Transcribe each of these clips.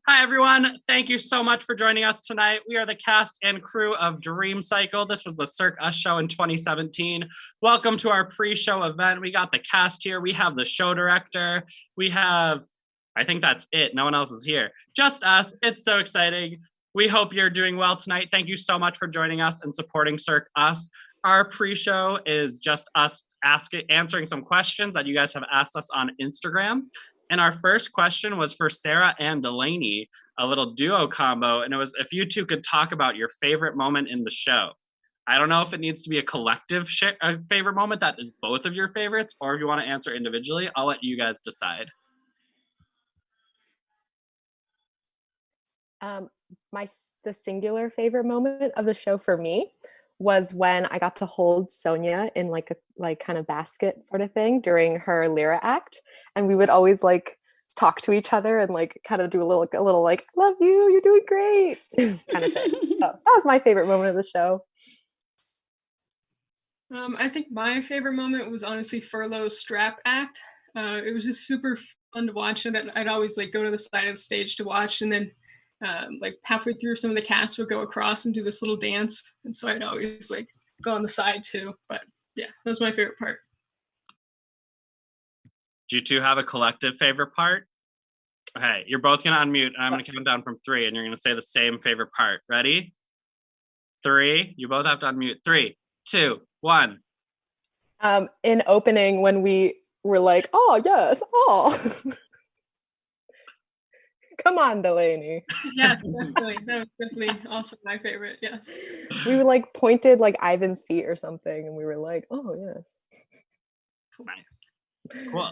Hi, everyone. Thank you so much for joining us tonight. We are the cast and crew of DreamCycle. This was the Cirque Us show in 2017. Welcome to our pre-show event. We got the cast here. We have the show director. We have, I think that's it. No one else is here. Just us. It's so exciting. We hope you're doing well tonight. Thank you so much for joining us and supporting Cirque Us. Our pre-show is just us answering some questions that you guys have asked us on Instagram. And our first question was for Sarah and Delaney, a little duo combo. And it was if you two could talk about your favorite moment in the show. I don't know if it needs to be a collective favorite moment that is both of your favorites, or if you want to answer individually, I'll let you guys decide. The singular favorite moment of the show for me was when I got to hold Sonia in like a kind of basket sort of thing during her lyra act, and we would always like talk to each other and like kind of do a little like love you, you're doing great kind of thing. So that was my favorite moment of the show. I think my favorite moment was honestly Furlough's strap act. It was just super fun to watch, and I'd always like go to the side of the stage to watch, and then like halfway through, some of the cast would go across and do this little dance, and so I'd always like go on the side too. But yeah, that was my favorite part. Do you two have a collective favorite part? Okay, you're both gonna unmute, and I'm gonna count down from 3, and you're gonna say the same favorite part. Ready? 3. You both have to unmute. 3, 2, 1. In opening, when we were like, oh yes, oh. Come on, Delaney. Yes, definitely. That was definitely also my favorite. Yes. We were like pointed like Ivan's feet or something, and we were like, oh yes. Nice. Cool.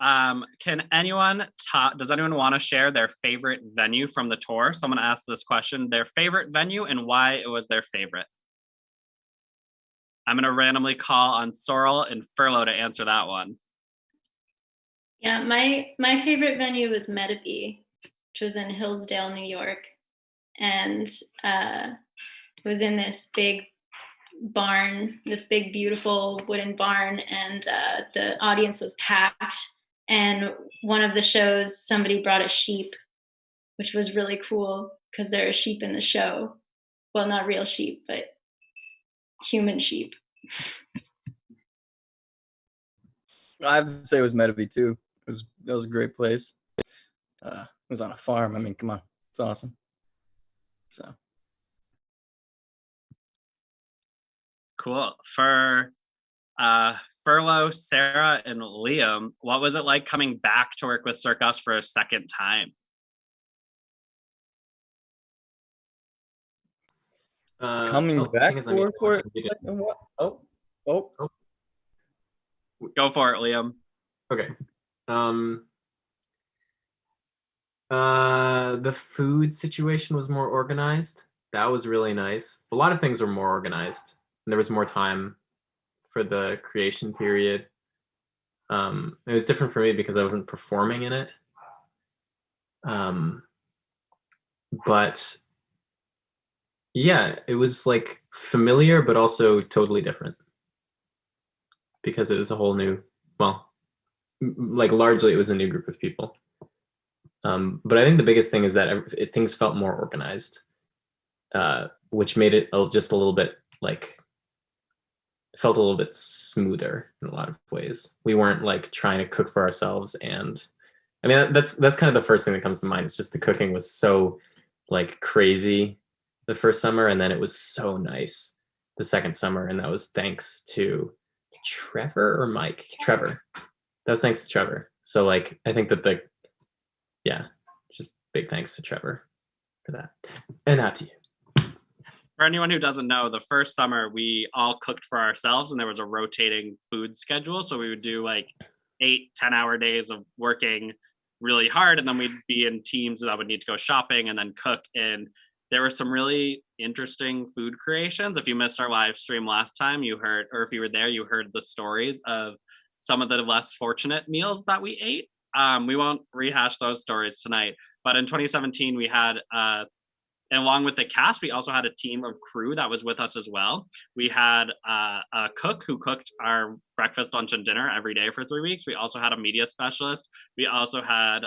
Can anyone does anyone want to share their favorite venue from the tour? Someone asked this question, their favorite venue and why it was their favorite. I'm going to randomly call on Sorrel and Furlough to answer that one. Yeah, my favorite venue was Metabee, which was in Hillsdale, New York. And it was in this big barn, this big, beautiful wooden barn. And the audience was packed. And one of the shows, somebody brought a sheep, which was really cool because there are sheep in the show. Well, not real sheep, but human sheep. I have to say it was Metabee too. That was a great place. It was on a farm. I mean, come on, it's awesome. So cool. For Furlough, Sarah, and Liam, what was it like coming back to work with Cirque Us for a second time? Coming back to work for it? Oh. Go for it, Liam. Okay. The food situation was more organized. That was really nice. A lot of things were more organized, and there was more time for the creation period. It was different for me because I wasn't performing in it. But yeah, it was like familiar, but also totally different because it was a whole new, well, like largely it was a new group of people. But I think the biggest thing is that things felt more organized, which made it just a little bit like, it felt a little bit smoother in a lot of ways. We weren't like trying to cook for ourselves, and I mean that's kind of the first thing that comes to mind. It's just the cooking was so like crazy the first summer, and then it was so nice the second summer, and that was thanks to Trevor or Mike? Trevor. That was thanks to Trevor. So like I think that just big thanks to Trevor for that. And not to you. For anyone who doesn't know, the first summer we all cooked for ourselves, and there was a rotating food schedule. So we would do like 8-10-hour days of working really hard, and then we'd be in teams that would need to go shopping and then cook. And there were some really interesting food creations. If you missed our live stream last time, you heard, or if you were there, you heard the stories of some of the less fortunate meals that we ate. We won't rehash those stories tonight, but in 2017 we had, and along with the cast, we also had a team of crew that was with us as well. We had a cook who cooked our breakfast, lunch, and dinner every day for 3 weeks. We also had a media specialist. We also had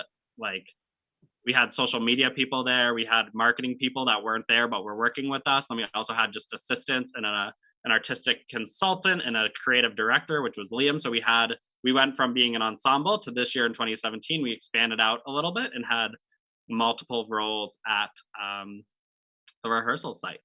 we had social media people there. We had marketing people that weren't there, but were working with us. Then we also had just assistants and an artistic consultant and a creative director, which was Liam. So we went from being an ensemble to this year in 2017, we expanded out a little bit and had multiple roles at the rehearsal site.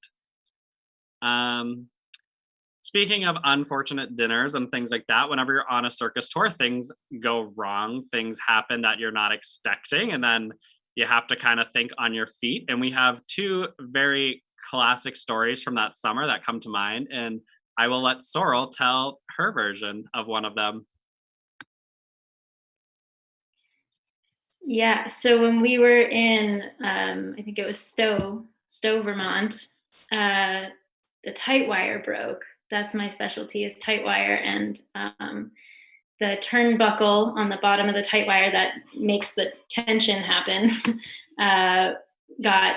Speaking of unfortunate dinners and things like that, whenever you're on a circus tour, things go wrong, things happen that you're not expecting, and then you have to kind of think on your feet. And we have two very classic stories from that summer that come to mind, and I will let Sorrel tell her version of one of them. Yeah, so when we were in, I think it was Stowe, Vermont, the tight wire broke. That's my specialty, is tight wire, and the turnbuckle on the bottom of the tight wire that makes the tension happen got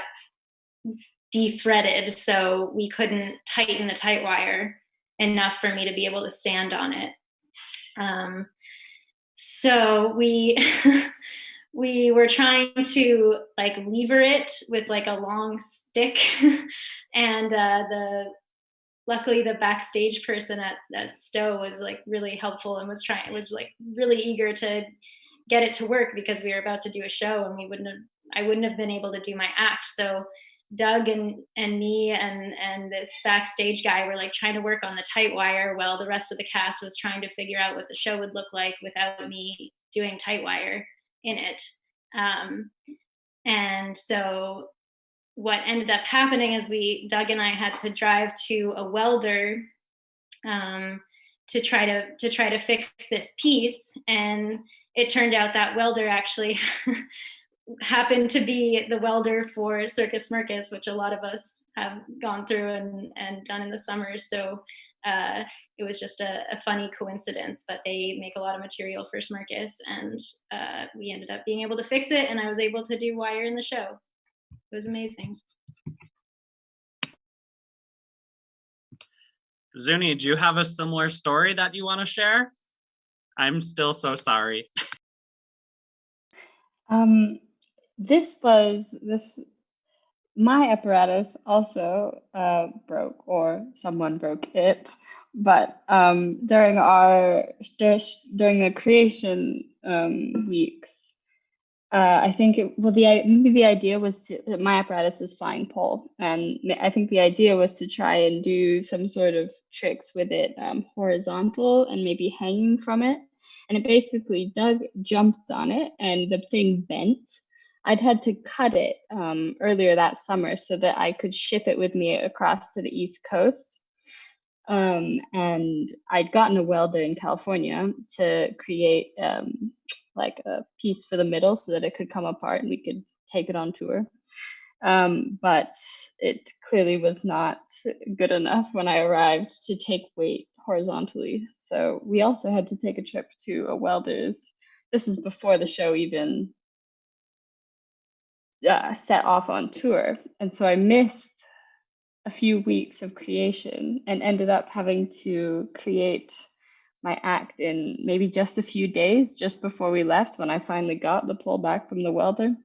de-threaded, so we couldn't tighten the tight wire enough for me to be able to stand on it. So we we were trying to like lever it with like a long stick, and luckily the backstage person at Stowe was like really helpful and was like really eager to get it to work, because we were about to do a show and I wouldn't have been able to do my act. So Doug and me and this backstage guy were like trying to work on the tight wire while the rest of the cast was trying to figure out what the show would look like without me doing tight wire in it. And so what ended up happening is Doug and I had to drive to a welder to try to fix this piece, and it turned out that welder actually happened to be the welder for Circus Mercus, which a lot of us have gone through and done in the summers. So it was just a funny coincidence, but they make a lot of material for Smirkus, and we ended up being able to fix it, and I was able to do wire in the show. It was amazing. Zuni, do you have a similar story that you want to share? I'm still so sorry. My apparatus also broke, or someone broke it, but during the creation weeks, I think maybe the idea was my apparatus is flying pole, and I think the idea was to try and do some sort of tricks with it horizontal and maybe hanging from it, and it basically Doug jumped on it and the thing bent. I'd had to cut it earlier that summer so that I could ship it with me across to the East Coast. And I'd gotten a welder in California to create like a piece for the middle so that it could come apart and we could take it on tour. But it clearly was not good enough when I arrived to take weight horizontally. So we also had to take a trip to a welder's. This was before the show even set off on tour, and so I missed a few weeks of creation and ended up having to create my act in maybe just a few days just before we left, when I finally got the pull back from the welder.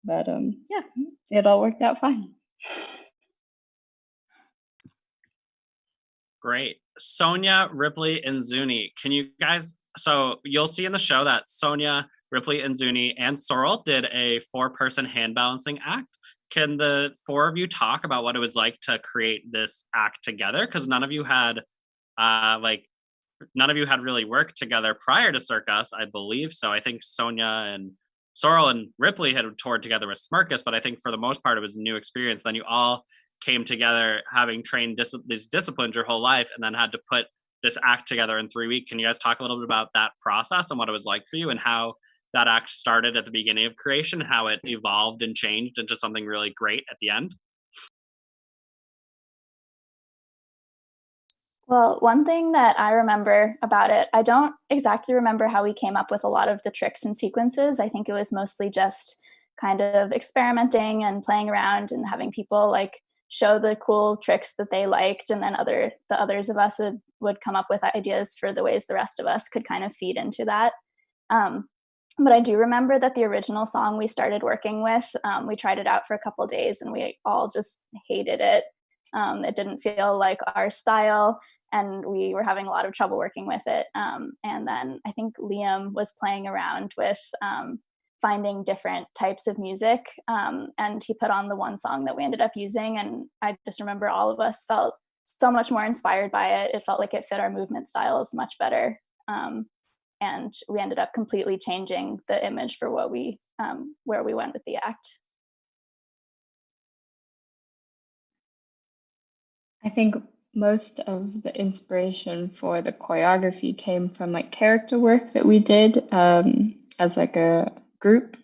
But yeah, it all worked out fine. Great. Sonia, Ripley, and Zuni, can you guys, so you'll see in the show that Sonia, Ripley, and Zuni, and Sorrel did a 4-person hand balancing act. Can the 4 of you talk about what it was like to create this act together? Because none of you had really worked together prior to Cirque Us, I believe. So I think Sonia and Sorrel and Ripley had toured together with Smirkus, but I think for the most part it was a new experience. Then you all came together having trained these disciplines your whole life, and then had to put this act together in 3 weeks. Can you guys talk a little bit about that process and what it was like for you, and how that act started at the beginning of creation, how it evolved and changed into something really great at the end? Well, one thing that I remember about it, I don't exactly remember how we came up with a lot of the tricks and sequences. I think it was mostly just kind of experimenting and playing around and having people like show the cool tricks that they liked, and then the others of us would come up with ideas for the ways the rest of us could kind of feed into that. But I do remember that the original song we started working with, we tried it out for a couple days and we all just hated it. It didn't feel like our style, and we were having a lot of trouble working with it. And then I think Liam was playing around with finding different types of music, and he put on the one song that we ended up using. And I just remember all of us felt so much more inspired by it. It felt like it fit our movement styles much better. And we ended up completely changing the image for what we where we went with the act. I think most of the inspiration for the choreography came from like character work that we did as like a group.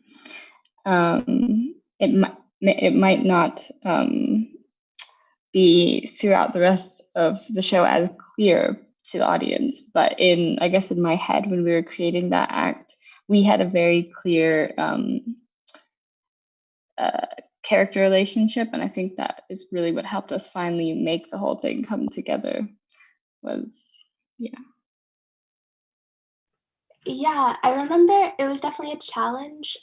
It might not be throughout the rest of the show as clear to the audience, but I guess in my head when we were creating that act, we had a very clear character relationship, and I think that is really what helped us finally make the whole thing come together. Yeah, I remember it was definitely a challenge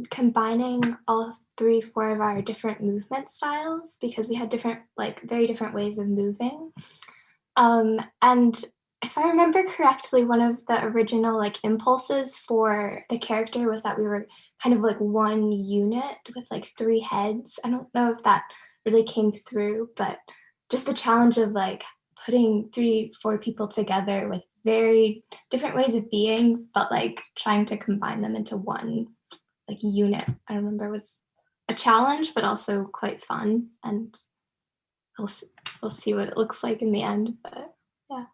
combining all 3, 4 of our different movement styles, because we had different, like very different ways of moving. And if I remember correctly, one of the original like impulses for the character was that we were kind of like one unit with like 3 heads. I don't know if that really came through, but just the challenge of like putting 3, 4 people together with very different ways of being, but like trying to combine them into one like unit, I remember was a challenge, but also quite fun. And we'll see what it looks like in the end, but yeah.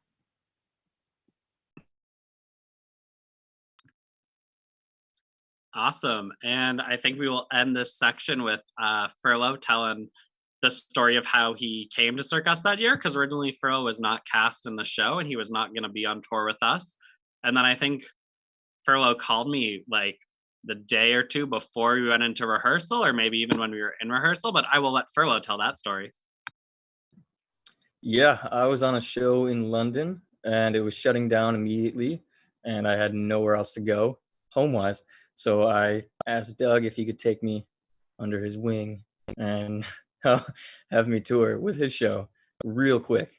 Awesome. And I think we will end this section with Furlow telling the story of how he came to Cirque Us that year, because originally Furlow was not cast in the show and he was not going to be on tour with us. And then I think Furlow called me like the day or two before we went into rehearsal, or maybe even when we were in rehearsal, but I will let Furlow tell that story. Yeah, I was on a show in London and it was shutting down immediately and I had nowhere else to go home-wise. So I asked Doug if he could take me under his wing and have me tour with his show real quick.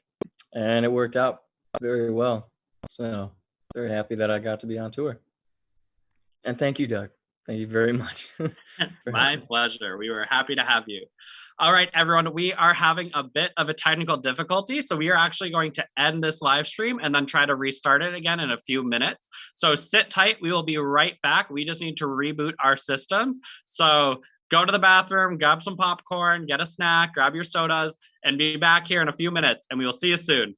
And it worked out very well. So very happy that I got to be on tour. And thank you, Doug. Thank you very much. My pleasure. We were happy to have you. All right, everyone, we are having a bit of a technical difficulty, so we are actually going to end this live stream and then try to restart it again in a few minutes. So sit tight. We will be right back. We just need to reboot our systems. So go to the bathroom, grab some popcorn, get a snack, grab your sodas, and be back here in a few minutes, and we will see you soon.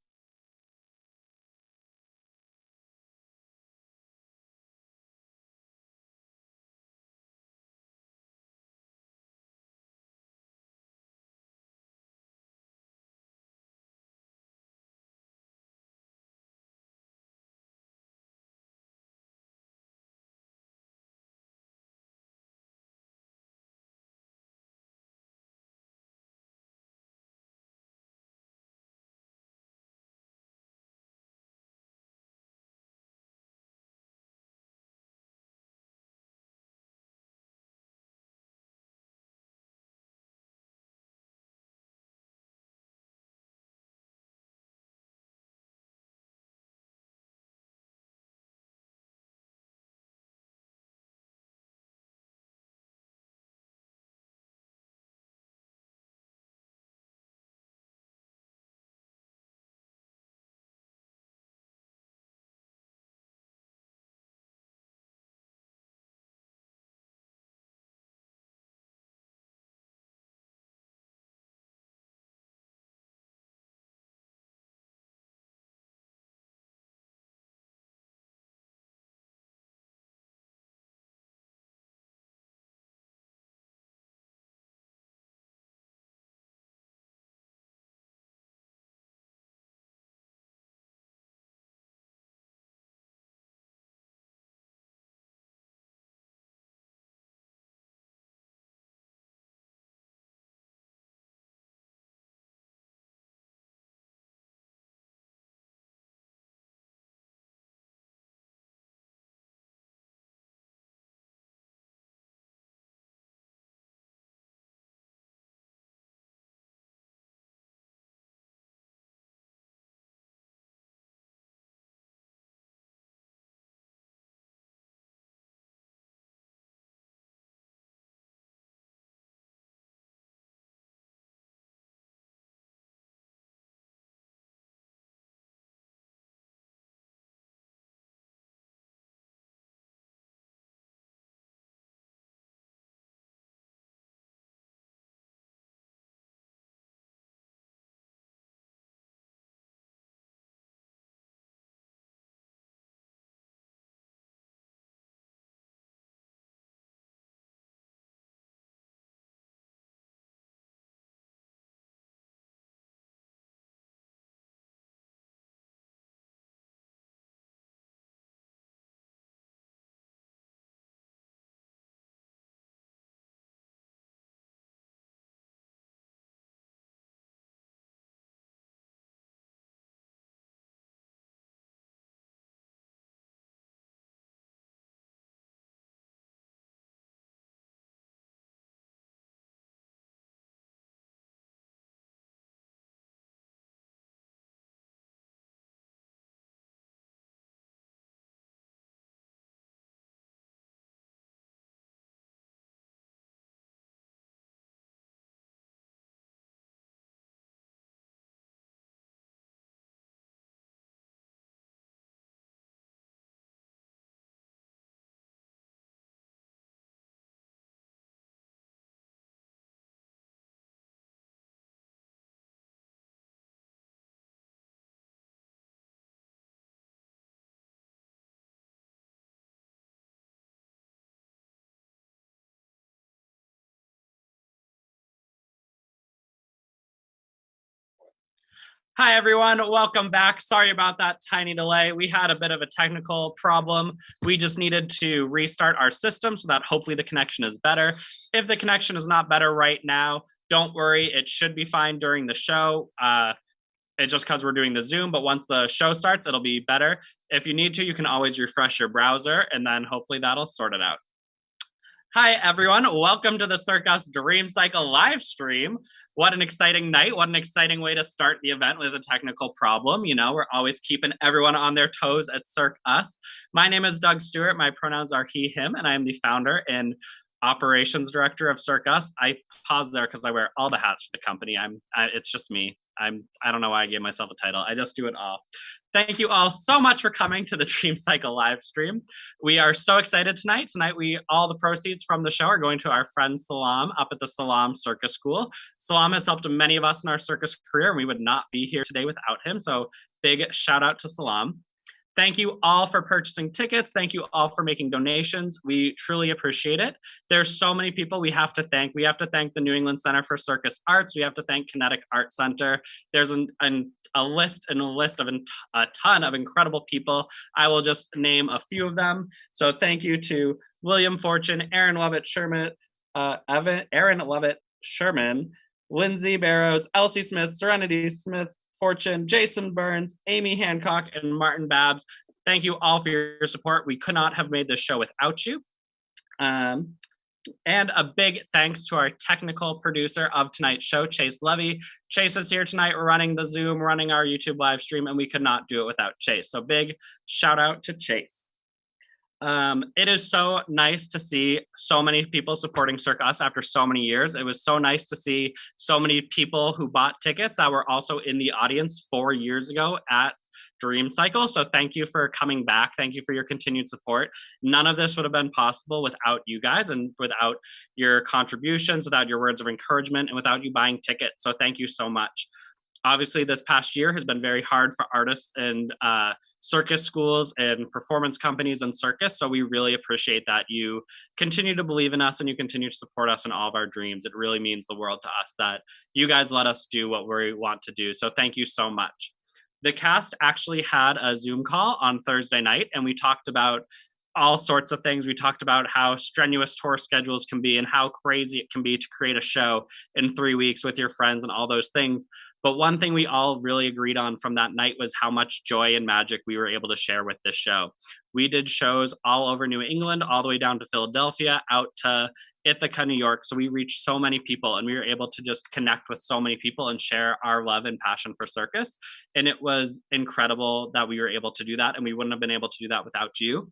Hi, everyone. Welcome back. Sorry about that tiny delay. We had a bit of a technical problem. We just needed to restart our system so that hopefully the connection is better. If the connection is not better right now, don't worry. It should be fine during the show. It's just because we're doing the Zoom, but once the show starts, it'll be better. If you need to, you can always refresh your browser, and then hopefully that'll sort it out. Hi, everyone. Welcome to the Cirque Us DreamCycle live stream. What an exciting night. What an exciting way to start the event with a technical problem. You know, we're always keeping everyone on their toes at Cirque Us. My name is Doug Stewart. My pronouns are he, him, and I am the founder and operations director of Cirque Us. I pause there because I wear all the hats for the company. It's just me. I don't know why I gave myself a title. I just do it all. Thank you all so much for coming to the DreamCycle live stream. We are so excited tonight. Tonight, all the proceeds from the show are going to our friend Salam up at the Salam Circus School. Salam has helped many of us in our circus career, and we would not be here today without him. So big shout out to Salam. Thank you all for purchasing tickets. Thank you all for making donations. We truly appreciate it. There's so many people we have to thank. We have to thank the New England Center for Circus Arts. We have to thank Kinetic Art Center. There's a list of a ton of incredible people. I will just name a few of them. So thank you to William Fortune, Aaron Lovett Sherman, Lindsay Barrows, Elsie Smith, Serenity Smith, Fortune, Jason Burns, Amy Hancock, and Martin Babs. Thank you all for your support. We could not have made this show without you. And a big thanks to our technical producer of tonight's show, Chase Levy. Chase is here tonight running the Zoom, running our YouTube live stream, and we could not do it without Chase. So big shout out to Chase. It is so nice to see so many people supporting Cirque Us after so many years. It was so nice to see so many people who bought tickets that were also in the audience 4 years ago at DreamCycle. So thank you for coming back. Thank you for your continued support. None of this would have been possible without you guys and without your contributions, without your words of encouragement, and without you buying tickets. So thank you so much. Obviously, this past year has been very hard for artists and circus schools and performance companies and circus. So we really appreciate that you continue to believe in us and you continue to support us in all of our dreams. It really means the world to us that you guys let us do what we want to do. So thank you so much. The cast actually had a Zoom call on Thursday night, and we talked about all sorts of things. We talked about how strenuous tour schedules can be and how crazy it can be to create a show in 3 weeks with your friends and all those things. But one thing we all really agreed on from that night was how much joy and magic we were able to share with this show. We did shows all over New England, all the way down to Philadelphia, out to Ithaca, New York. So we reached so many people, and we were able to just connect with so many people and share our love and passion for circus. And it was incredible that we were able to do that, and we wouldn't have been able to do that without you.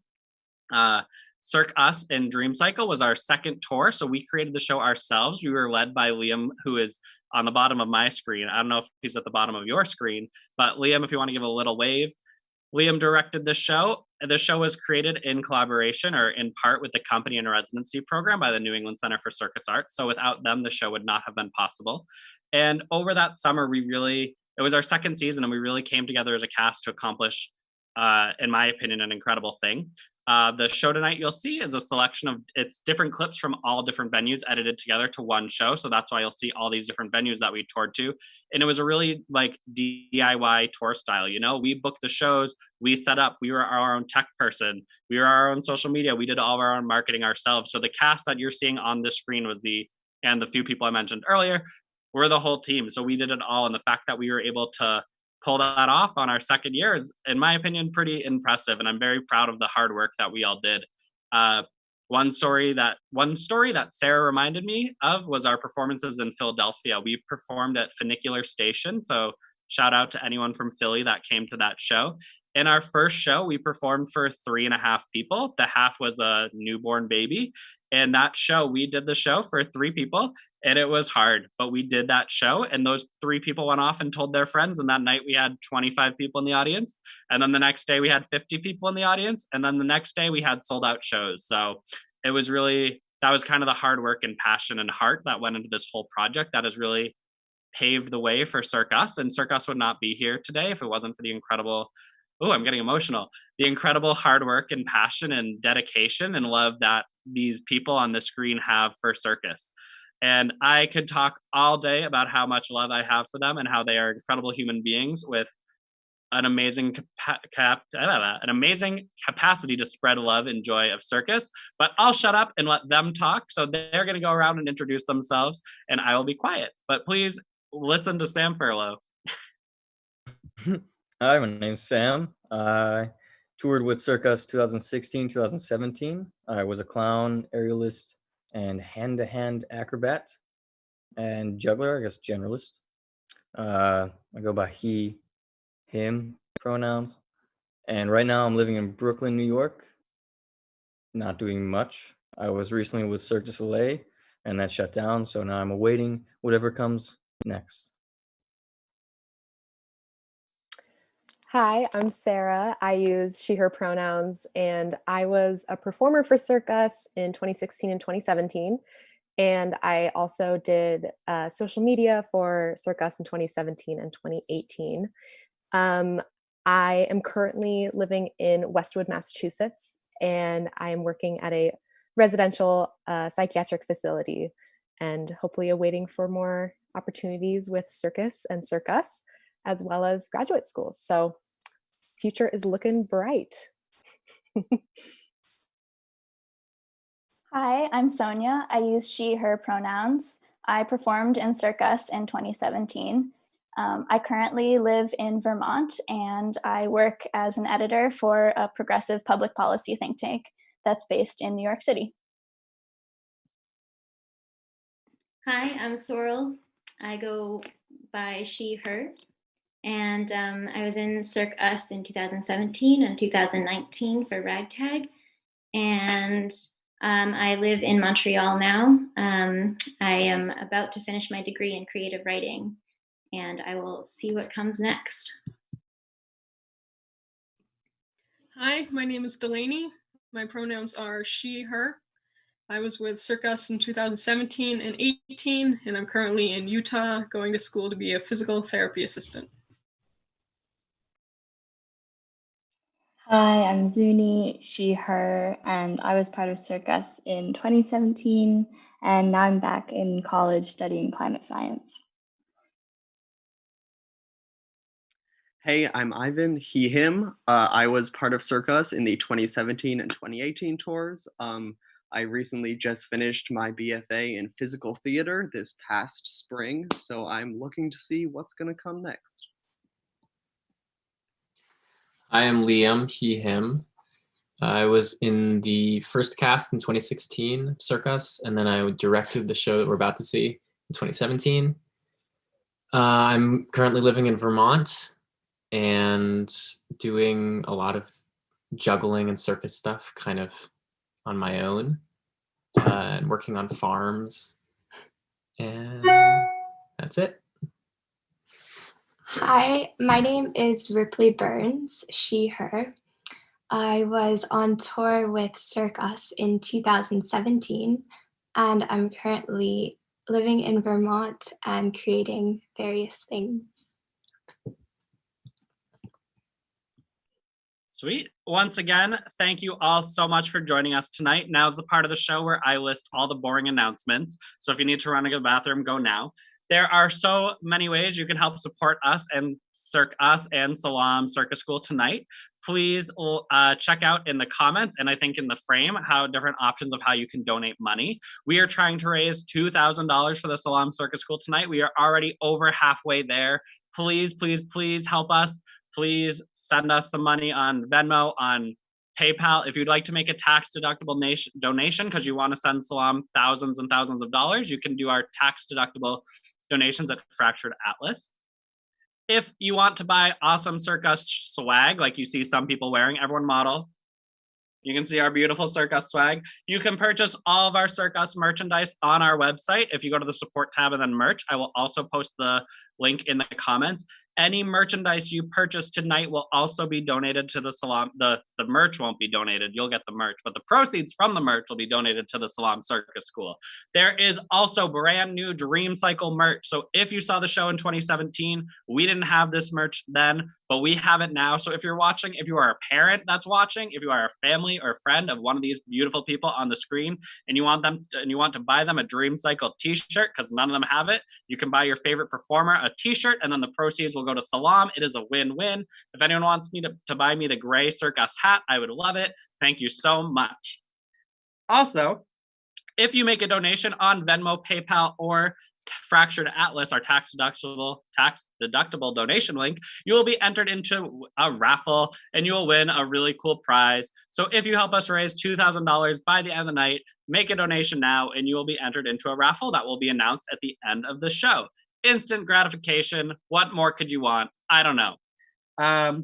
Cirque Us and DreamCycle was our second tour, so we created the show ourselves. We were led by Liam, who is on the bottom of my screen. I don't know if he's at the bottom of your screen, but Liam, if you want to give a little wave. Liam directed the show. The show was created in collaboration or in part with the company and residency program by the New England Center for Circus Arts. So without them, the show would not have been possible. And over that summer, it was our second season, and we really came together as a cast to accomplish, in my opinion, an incredible thing. The show tonight you'll see is a selection of it's different clips from all different venues edited together to one show. So that's why you'll see all these different venues that we toured to. And it was a really like DIY tour style. You know, we booked the shows, we set up, we were our own tech person, we were our own social media, we did all of our own marketing ourselves. So the cast that you're seeing on this screen and the few people I mentioned earlier were the whole team. So we did it all. And the fact that we were able to pull that off on our second year is, in my opinion, pretty impressive. And I'm very proud of the hard work that we all did. One story that Sarah reminded me of was our performances in Philadelphia. We performed at Funicular Station. So shout out to anyone from Philly that came to that show. In our first show, we performed for 3.5 people. The half was a newborn baby. And we did the show for 3 people, and it was hard, but we did that show, and those 3 people went off and told their friends, and that night we had 25 people in the audience, and then the next day we had 50 people in the audience, and then the next day we had sold out shows. So that was kind of the hard work and passion and heart that went into this whole project that has really paved the way for Cirque Us, and Cirque Us would not be here today if it wasn't for the incredible I'm getting emotional. The incredible hard work and passion and dedication and love that these people on the screen have for circus. And I could talk all day about how much love I have for them and how they are incredible human beings with an amazing an amazing capacity to spread love and joy of circus. But I'll shut up and let them talk. So they're going to go around and introduce themselves, and I will be quiet. But please listen to Sam Furlow. Hi, my name's Sam. I toured with Cirque Us 2016, 2017. I was a clown, aerialist, and hand-to-hand acrobat and juggler, I guess generalist. I go by he, him pronouns. And right now I'm living in Brooklyn, New York, not doing much. I was recently with Cirque du Soleil and that shut down. So now I'm awaiting whatever comes next. Hi, I'm Sarah. I use she, her pronouns, and I was a performer for Cirque Us in 2016 and 2017. And I also did social media for Cirque Us in 2017 and 2018. I am currently living in Westwood, Massachusetts, and I am working at a residential psychiatric facility and hopefully awaiting for more opportunities with Circus and Cirque Us, as well as graduate schools. So future is looking bright. Hi, I'm Sonia. I use she, her pronouns. I performed in Cirque Us in 2017. I currently live in Vermont, and I work as an editor for a progressive public policy think tank that's based in New York City. Hi, I'm Sorrel. I go by she, her. And I was in Cirque Us in 2017 and 2019 for Ragtag. And I live in Montreal now. I am about to finish my degree in creative writing, and I will see what comes next. Hi, my name is Delaney. My pronouns are she, her. I was with Cirque Us in 2017 and 18, and I'm currently in Utah going to school to be a physical therapy assistant. Hi, I'm Zuni, she, her, and I was part of Cirque Us in 2017, and now I'm back in college studying climate science. Hey, I'm Ivan, he, him. I was part of Cirque Us in the 2017 and 2018 tours. I recently just finished my BFA in physical theater this past spring, so I'm looking to see what's going to come next. I am Liam, he, him. I was in the first cast in 2016 of Cirque Us, and then I directed the show that we're about to see in 2017. I'm currently living in Vermont and doing a lot of juggling and circus stuff kind of on my own, and working on farms, and that's it. Hi, my name is Ripley Burns, she, her. I was on tour with Cirque Us in 2017, and I'm currently living in Vermont and creating various things. Sweet. Once again, thank you all so much for joining us tonight. Now's the part of the show where I list all the boring announcements. So if you need to run to the bathroom, go now. There are so many ways you can help support us and Cirque Us and Salam Circus School tonight. Please check out in the comments and I think in the frame how different options of how you can donate money. We are trying to raise $2,000 for the Salam Circus School tonight. We are already over halfway there. Please, please, please help us. Please send us some money on Venmo, on PayPal. If you'd like to make a tax-deductible donation because you want to send Salam thousands and thousands of dollars, you can do our tax-deductible donations at Fractured Atlas. If you want to buy awesome Cirque Us swag, like you see some people wearing, everyone model. You can see our beautiful Cirque Us swag. You can purchase all of our Cirque Us merchandise on our website. If you go to the support tab and then merch, I will also post the link in the comments. Any merchandise you purchase tonight will also be donated to the Salam. The merch won't be donated. You'll get the merch, but the proceeds from the merch will be donated to the Salam Circus School. There is also brand new DreamCycle merch. So if you saw the show in 2017, we didn't have this merch then, but we have it now. So if you're watching, if you are a parent that's watching, if you are a family or friend of one of these beautiful people on the screen, and you want to buy them a DreamCycle t-shirt, because none of them have it, you can buy your favorite performer a t-shirt, and then the proceeds will go to Salam. It is a win-win. If anyone wants me to buy me the gray Cirque Us hat, I would love it. Thank you so much. Also, if you make a donation on Venmo, PayPal, or Fractured Atlas, our tax deductible donation link, you will be entered into a raffle and you will win a really cool prize. So if you help us raise $2,000 by the end of the night, make a donation now and you will be entered into a raffle that will be announced at the end of the show. Instant gratification. What more could you want? I don't know.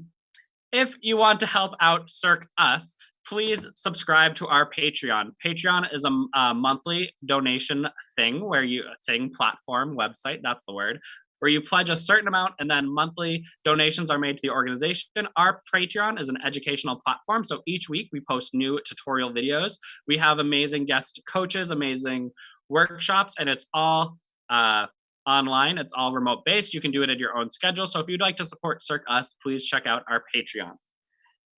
If you want to help out Cirque Us, please subscribe to our Patreon. Patreon is a monthly donation platform, website, that's the word, where you pledge a certain amount and then monthly donations are made to the organization. Our Patreon is an educational platform. So each week we post new tutorial videos. We have amazing guest coaches, amazing workshops, and it's all online. It's all remote based. You can do it at your own schedule. So if you'd like to support Cirque Us, please check out our Patreon.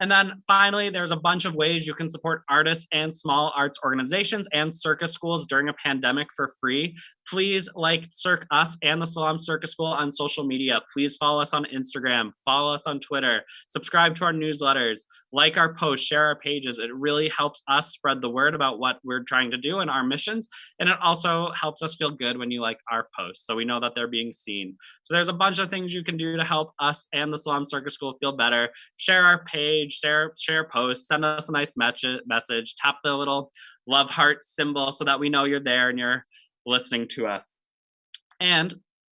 And then finally, there's a bunch of ways you can support artists and small arts organizations and circus schools during a pandemic for free. Please like Cirque Us and the Salam Circus School on social media. Please follow us on Instagram, follow us on Twitter, subscribe to our newsletters, like our posts, share our pages. It really helps us spread the word about what we're trying to do and our missions. And it also helps us feel good when you like our posts, so we know that they're being seen. So there's a bunch of things you can do to help us and the Salam Circus School feel better. Share our page, share posts, send us a nice message, tap the little love heart symbol so that we know you're there and you're listening to us. And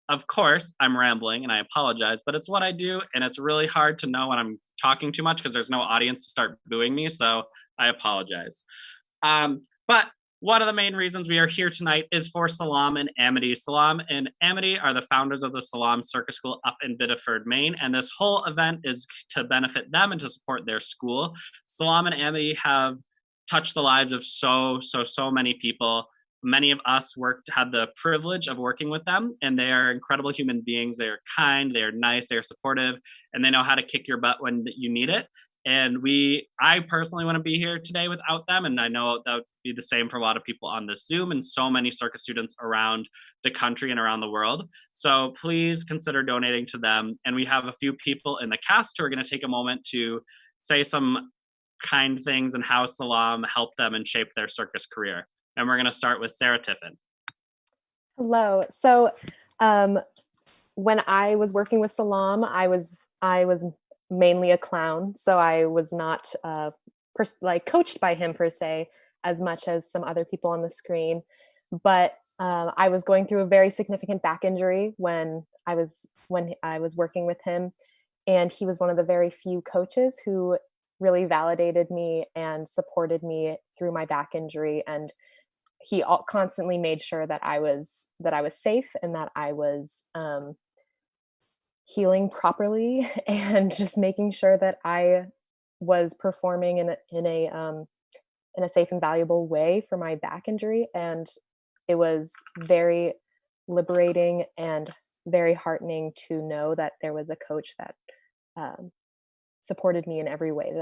of course, I'm rambling and I apologize, but it's what I do. And it's really hard to know when I'm talking too much because there's no audience to start booing me. So I apologize. But one of the main reasons we are here tonight is for Salam and Amity. Salam and Amity are the founders of the Salam Circus School up in Biddeford, Maine, and this whole event is to benefit them and to support their school. Salam and Amity have touched the lives of so many people. Many of us had the privilege of working with them, and they are incredible human beings. They are kind, they are nice, they are supportive, and they know how to kick your butt when you need it. And I personally want to be here today without them. And I know that would be the same for a lot of people on this Zoom and so many circus students around the country and around the world. So please consider donating to them. And we have a few people in the cast who are going to take a moment to say some kind things and how Salam helped them and shaped their circus career. And we're going to start with Sarah Tiffin. Hello. So when I was working with Salam, I was mainly a clown, so I was not coached by him per se as much as some other people on the screen. But I was going through a very significant back injury when I was working with him, and he was one of the very few coaches who really validated me and supported me through my back injury. And he constantly made sure that I was safe and that I was healing properly, and just making sure that I was performing in a safe and valuable way for my back injury. And it was very liberating and very heartening to know that there was a coach that supported me in every way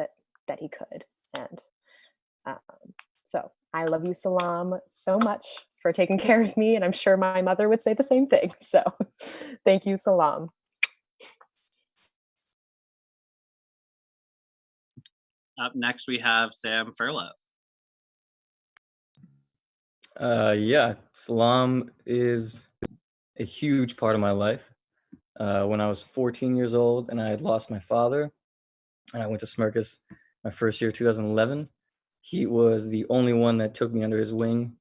that he could. And so I love you, Salam, so much for taking care of me, and I'm sure my mother would say the same thing. So thank you, Salam. Up next, we have Sam Furlow. Yeah, Salam is a huge part of my life. When I was 14 years old and I had lost my father, and I went to Cirque Us my first year, 2011, he was the only one that took me under his wing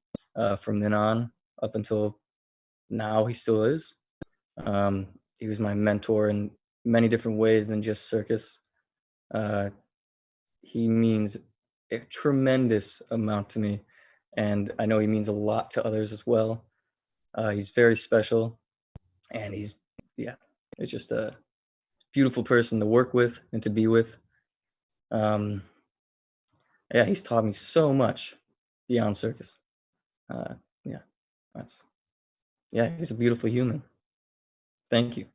from then on up until now. He still is. He was my mentor in many different ways than just circus. He means a tremendous amount to me, and I know he means a lot to others as well. He's very special, and it's just beautiful person to work with and to be with. Yeah, he's taught me so much beyond circus. Yeah, he's a beautiful human. Thank you.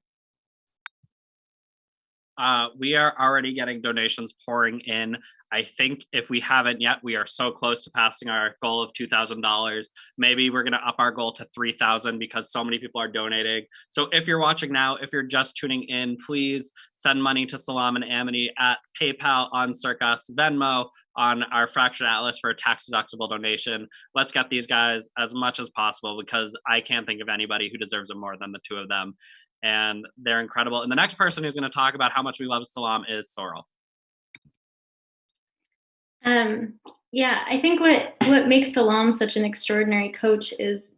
We are already getting donations pouring in. I think if we haven't yet, we are so close to passing our goal of $2,000. Maybe we're going to up our goal to 3,000 because so many people are donating. So if you're watching now, if you're just tuning in, please send money to Salam and Amity at PayPal, on Cirque Us, Venmo, on our Fractured Atlas for a tax-deductible donation. Let's get these guys as much as possible because I can't think of anybody who deserves it more than the two of them. And they're incredible. And the next person who's going to talk about how much we love Salam is Sorrel. Yeah, I think what makes Salam such an extraordinary coach is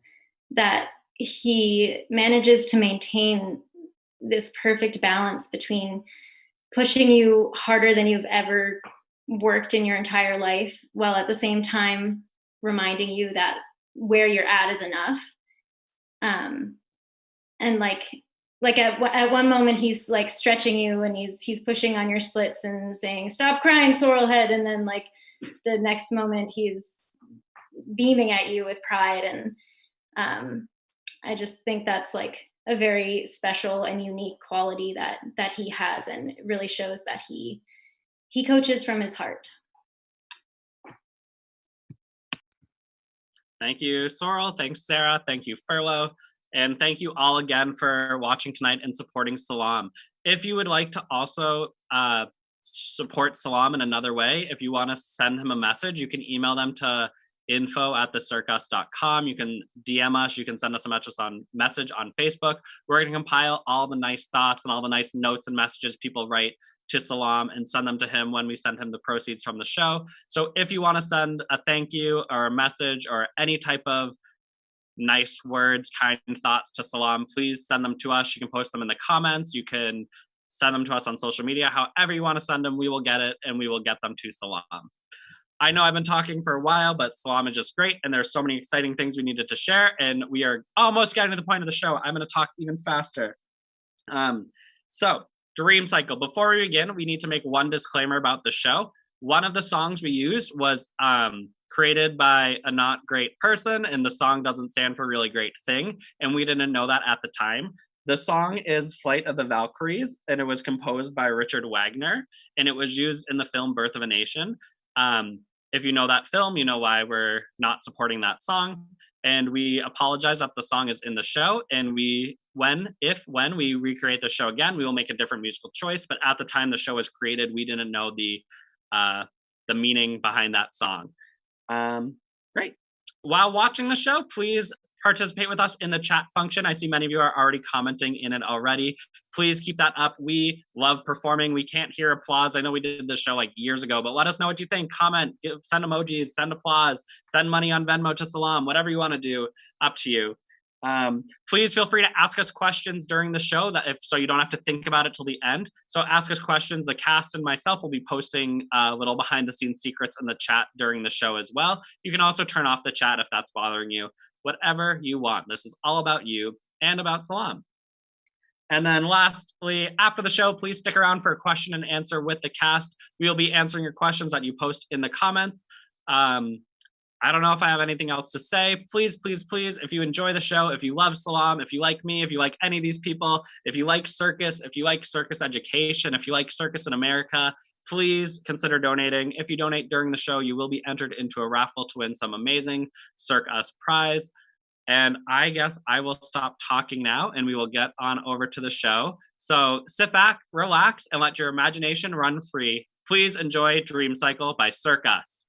that he manages to maintain this perfect balance between pushing you harder than you've ever worked in your entire life, while at the same time reminding you that where you're at is enough. And like at one moment he's like stretching you and he's pushing on your splits and saying, "Stop crying, sorrel head," and then like the next moment he's beaming at you with pride. And I just think that's like a very special and unique quality that he has, and it really shows that he coaches from his heart. Thank you, Sorrel. Thanks, Sarah. Thank you, Furlow. And thank you all again for watching tonight and supporting Salam. If you would like to also support Salam in another way, if you want to send him a message, you can email them to info@thecircus.com. You can DM us. You can send us a message on Facebook. We're going to compile all the nice thoughts and all the nice notes and messages people write to Salam and send them to him when we send him the proceeds from the show. So if you want to send a thank you or a message or any type of nice words, kind thoughts to Salam, please send them to us. You can post them in the comments. You can send them to us on social media. However you want to send them, we will get it and we will get them to Salam. I know I've been talking for a while, but Salam is just great. And there's so many exciting things we needed to share. And we are almost getting to the point of the show. I'm going to talk even faster. So DreamCycle, before we begin, we need to make one disclaimer about the show. One of the songs we used was created by a not great person, and the song doesn't stand for really great thing. And we didn't know that at the time. The song is Flight of the Valkyries, and it was composed by Richard Wagner, and it was used in the film Birth of a Nation. If you know that film, you know why we're not supporting that song. And we apologize that the song is in the show. And when we recreate the show again, we will make a different musical choice. But at the time the show was created, we didn't know the meaning behind that song. Great. While watching the show, please participate with us in the chat function. I see many of you are already commenting in it already. Please keep that up. We love performing. We can't hear applause. I know we did this show like years ago, but let us know what you think. Comment, send emojis, send applause, send money on Venmo to Salam, whatever you want to do, up to you. Please feel free to ask us questions during the show, so you don't have to think about it till the end. So ask us questions. The cast and myself will be posting little behind the scenes secrets in the chat during the show as well. You can also turn off the chat if that's bothering you. Whatever you want. This is all about you and about Salam. And then lastly, after the show, please stick around for a question and answer with the cast. We will be answering your questions that you post in the comments. I don't know if I have anything else to say. Please, please, please, if you enjoy the show, if you love Salam, if you like me, if you like any of these people, if you like circus, if you like circus education, if you like circus in America, please consider donating. If you donate during the show, you will be entered into a raffle to win some amazing Cirque Us prize. And I guess I will stop talking now and we will get on over to the show. So sit back, relax, and let your imagination run free. Please enjoy DreamCycle by Cirque Us.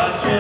I swear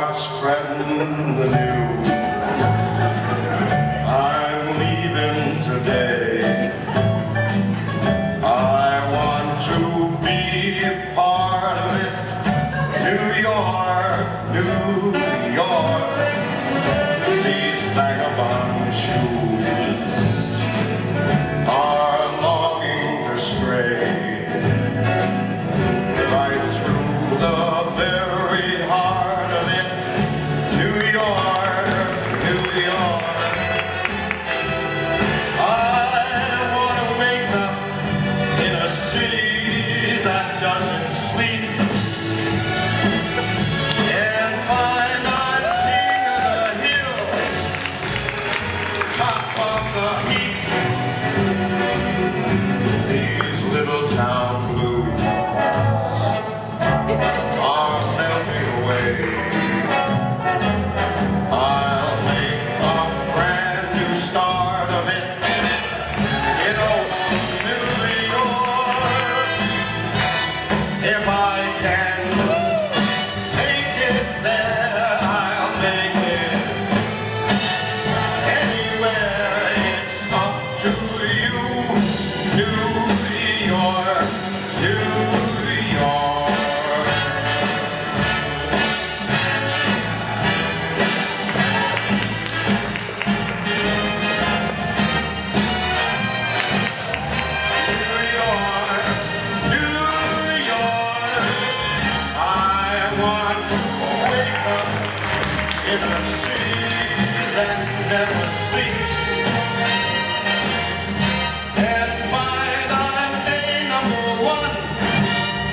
start spreading the news. I'm leaving today. I want to be a part of it. New York, New York. These vagabond shoes are longing to stray right through the very heart of it. New York, New York. I want to wake up in a city that doesn't sleep and find I'm king of the hill, top of the heap. These little town blues are melting away. I'll make a brand new start of it in old New York. If I can make it there, I'll make it anywhere. It's up to you, New York, New York. New York, New York. I want to wake up in a city that never sleeps and find I'm day number one,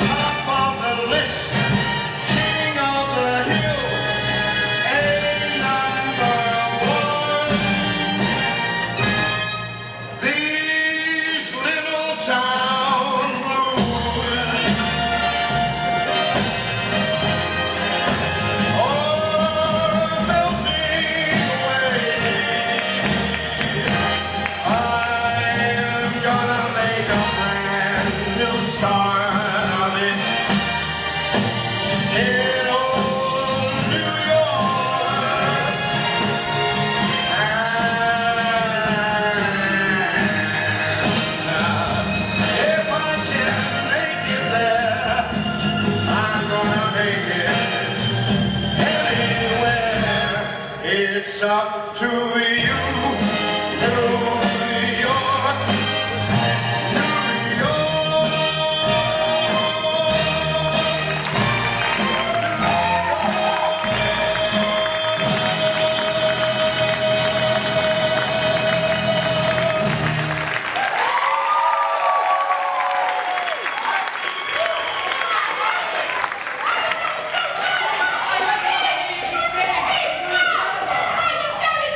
top of the list, king of the hill, a number one. These little town blues are melting away. I'm gonna make a brand new start of it in old New York. If I can make it there, I'm gonna make it anywhere. It's up to you, New York, New York.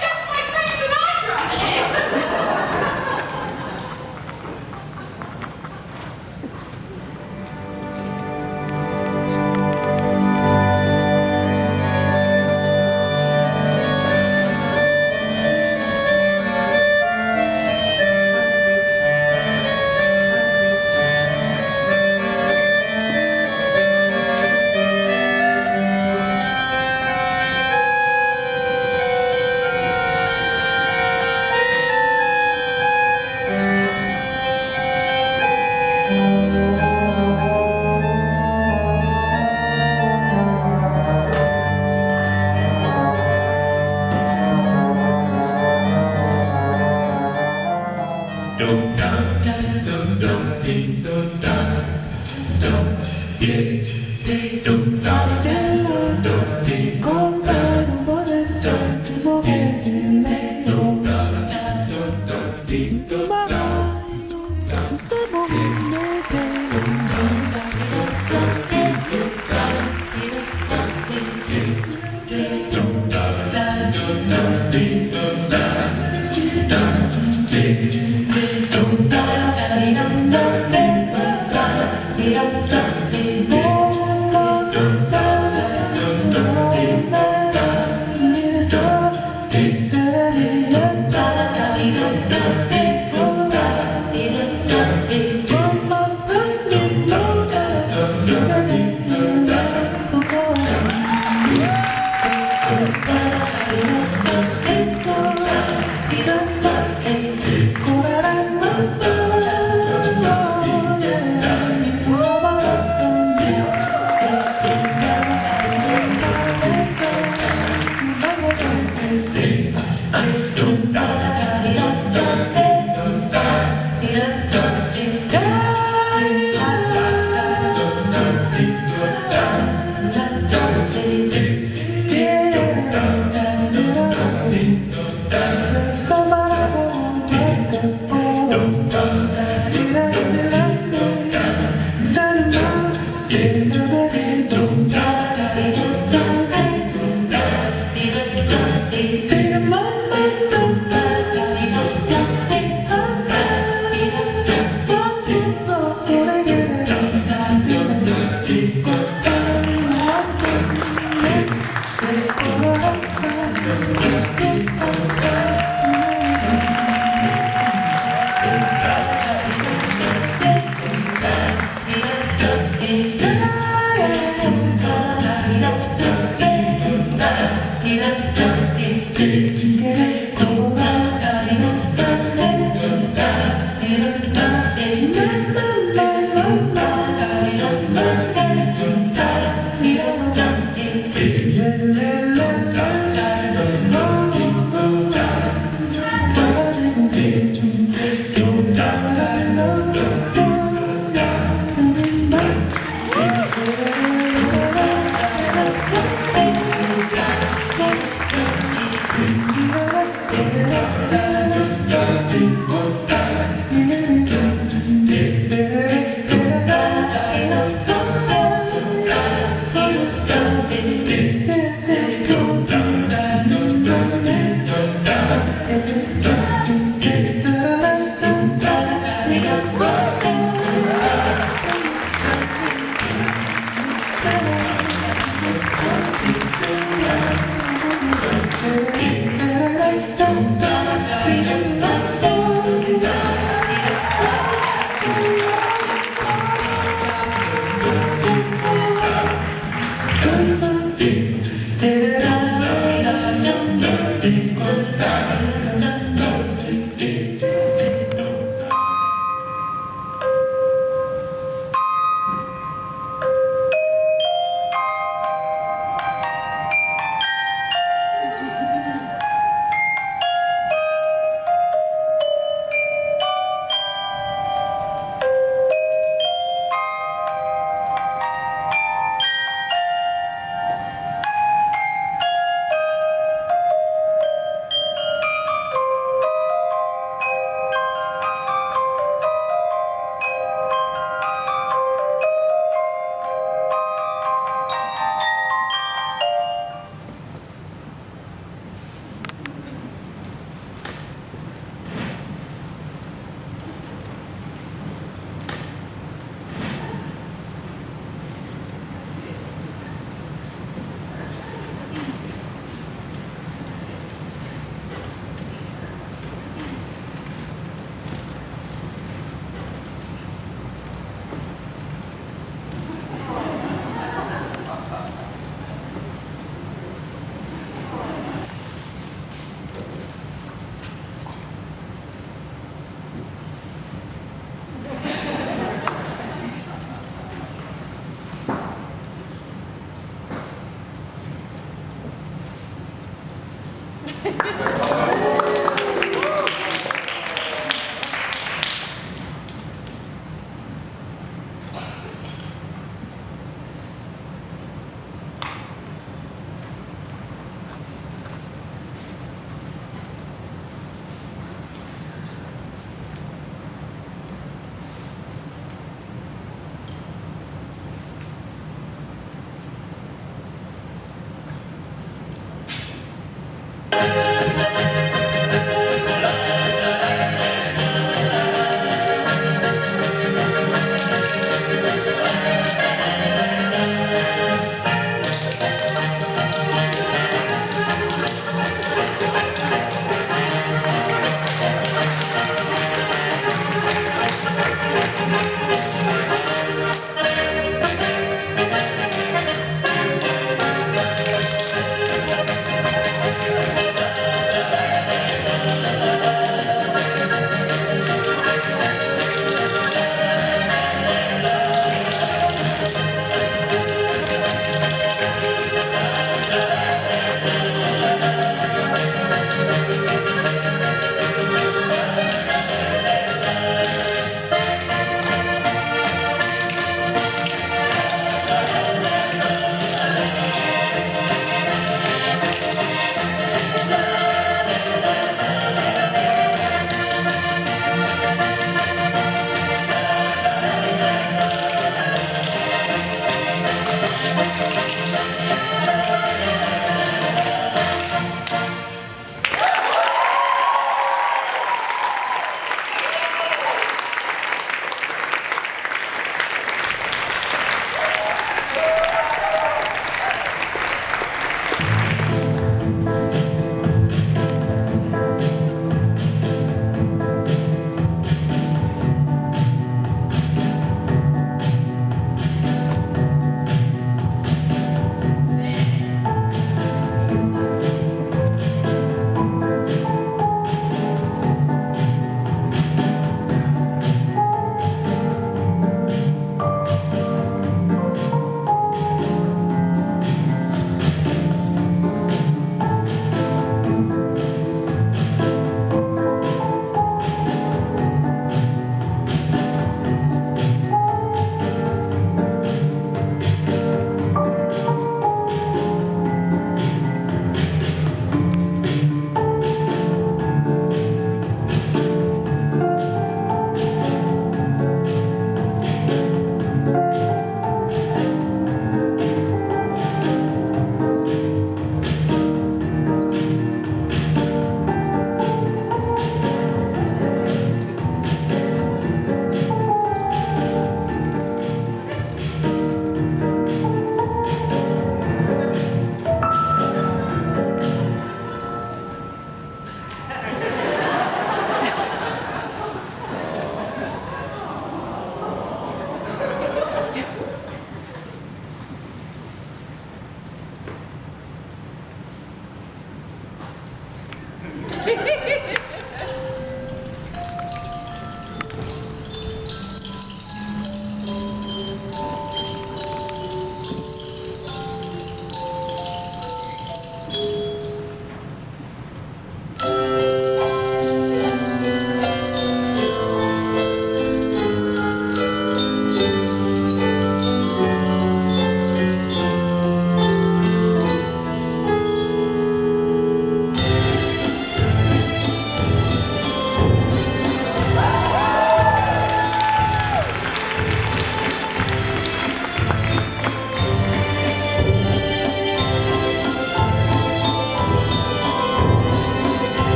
Just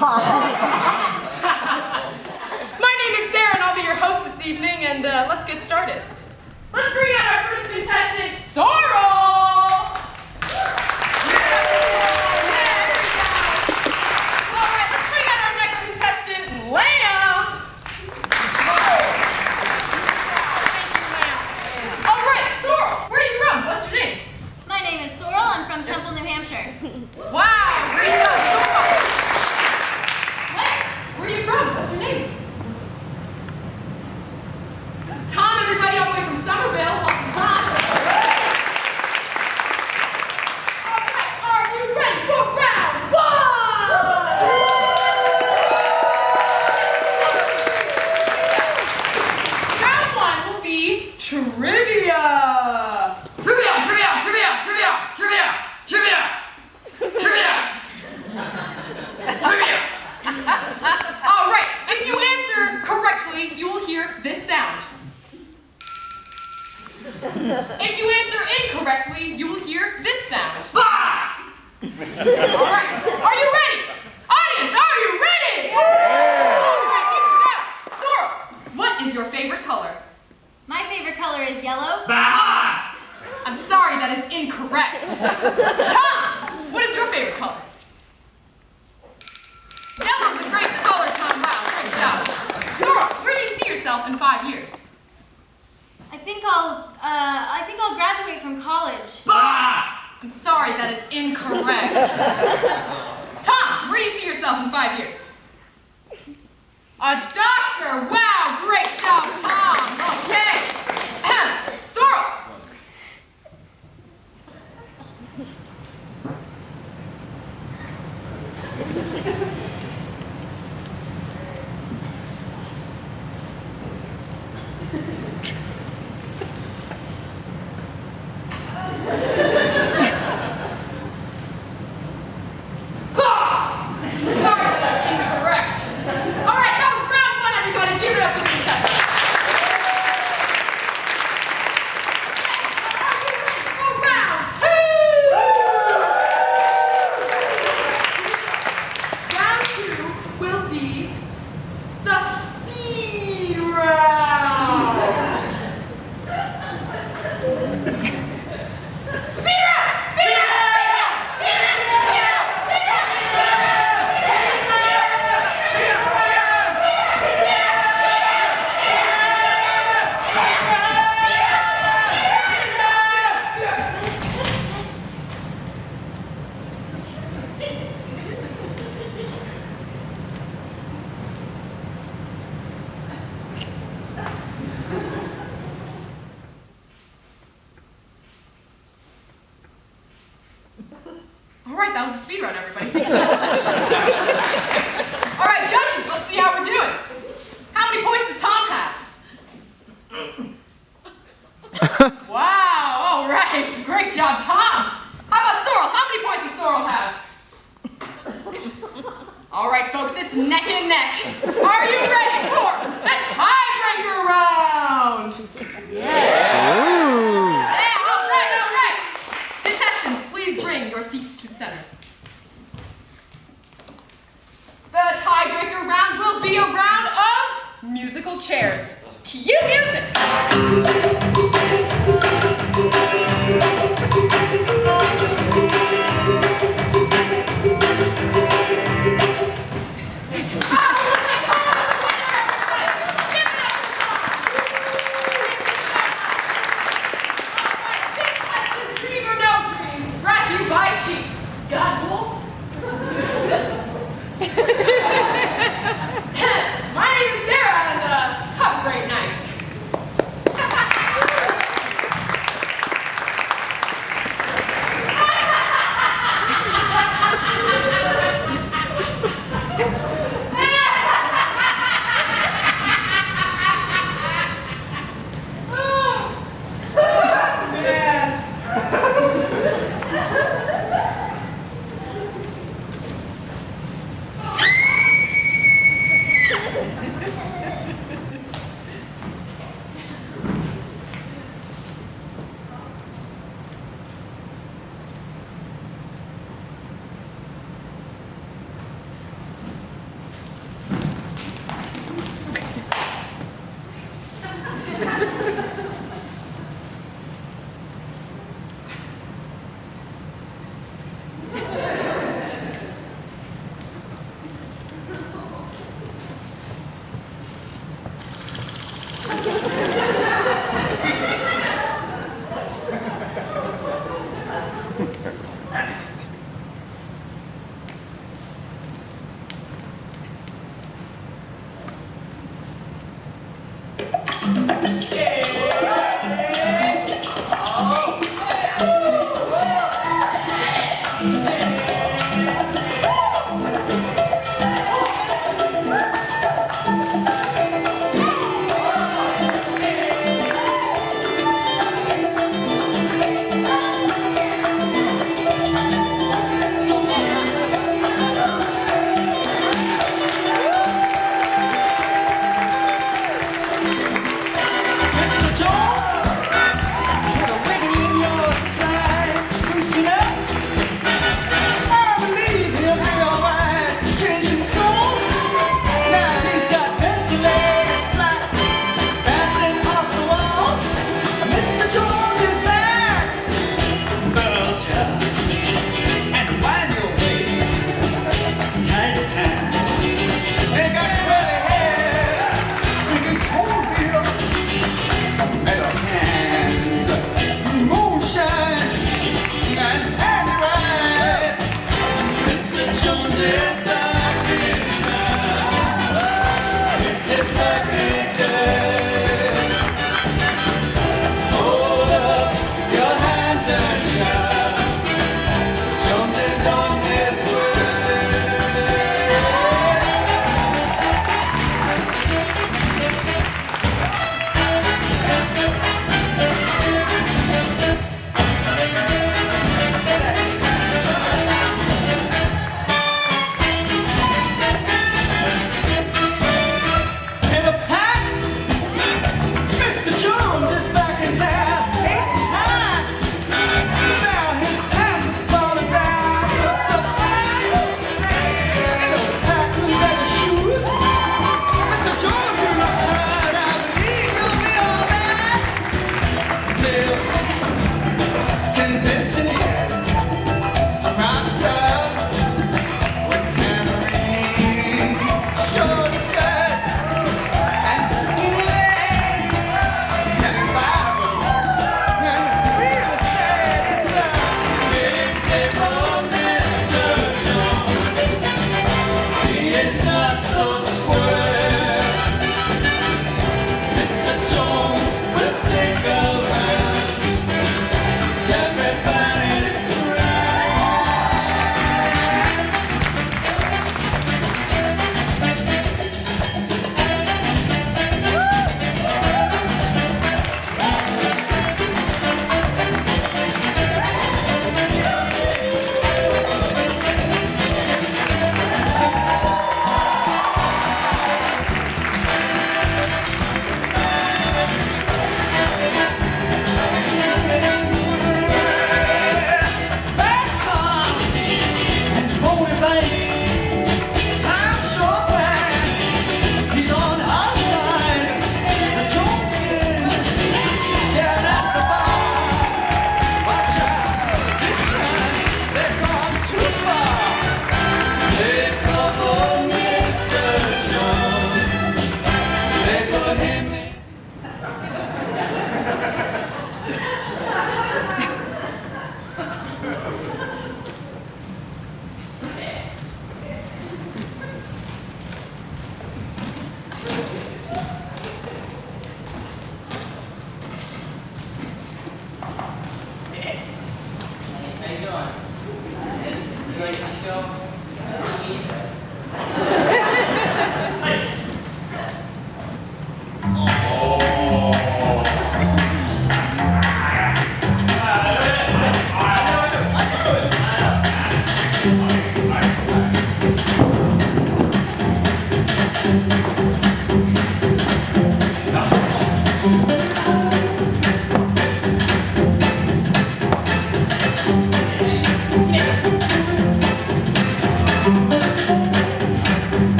My name is Sarah, and I'll be your host this evening, and let's get started. Let's bring out our first contestant, Sorrel! All right, let's bring out our next contestant, Lamb! Thank you, Lamb. All right, Sorrel, where are you from? What's your name? My name is Sorrel. I'm from Temple, New Hampshire. Wow, great job, Sorrel! Lamb, where are you from? What's your name? This is Tom, everybody, all the way from Somerville. Welcome, Tom. All right, are you ready for round one? Round one will be trivia. Trivia, trivia, trivia, trivia, trivia, trivia, trivia, trivia. All right, if you answer correctly, you will hear this sound. If you answer incorrectly, you will hear this sound. Bah! All right, are you ready? Audience, are you ready? All right, here we go. Sorrel, what is your favorite color? My favorite color is yellow. Bah! I'm sorry, that is incorrect. Tom, what is your favorite color? Yellow's a great color, Tom. Wow, great job. Sorrel, where do you see yourself in 5 years? I think I'll graduate from college. Bah! I'm sorry, that is incorrect. Tom, where do you see yourself in 5 years? A doctor! Wow, great job, Tom. Okay. Sorrel. Sorry, that's incorrect. All right, that was round one, everybody. Give it up for the contestants. Are you ready for round two? Round two will be the speed round. Speed round! Speed round! Speed round! Speed round! Speed round! All right, that was a speed run, everybody. Thank you so much. All right, judges, let's see how we're doing. How many points does Tom have? Wow, all right. Great job, Tom. How about Sorrel? How many points does Sorrel have? All right, folks, it's neck and neck. Are you ready for the tiebreaker round? Yeah, all right. Contestants, please bring your seats to the center. The tiebreaker round will be a round of musical chairs. Cue music! Dream or no dream, brought to you by Sheep. God Wolf. My name is Sarah, and have a great night.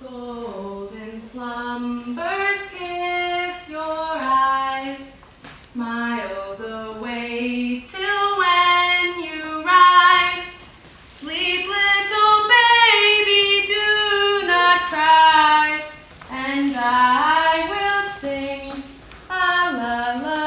Golden slumbers kiss your eyes, smiles away till when you rise. Sleep, little baby, do not cry, and I will sing a lullaby.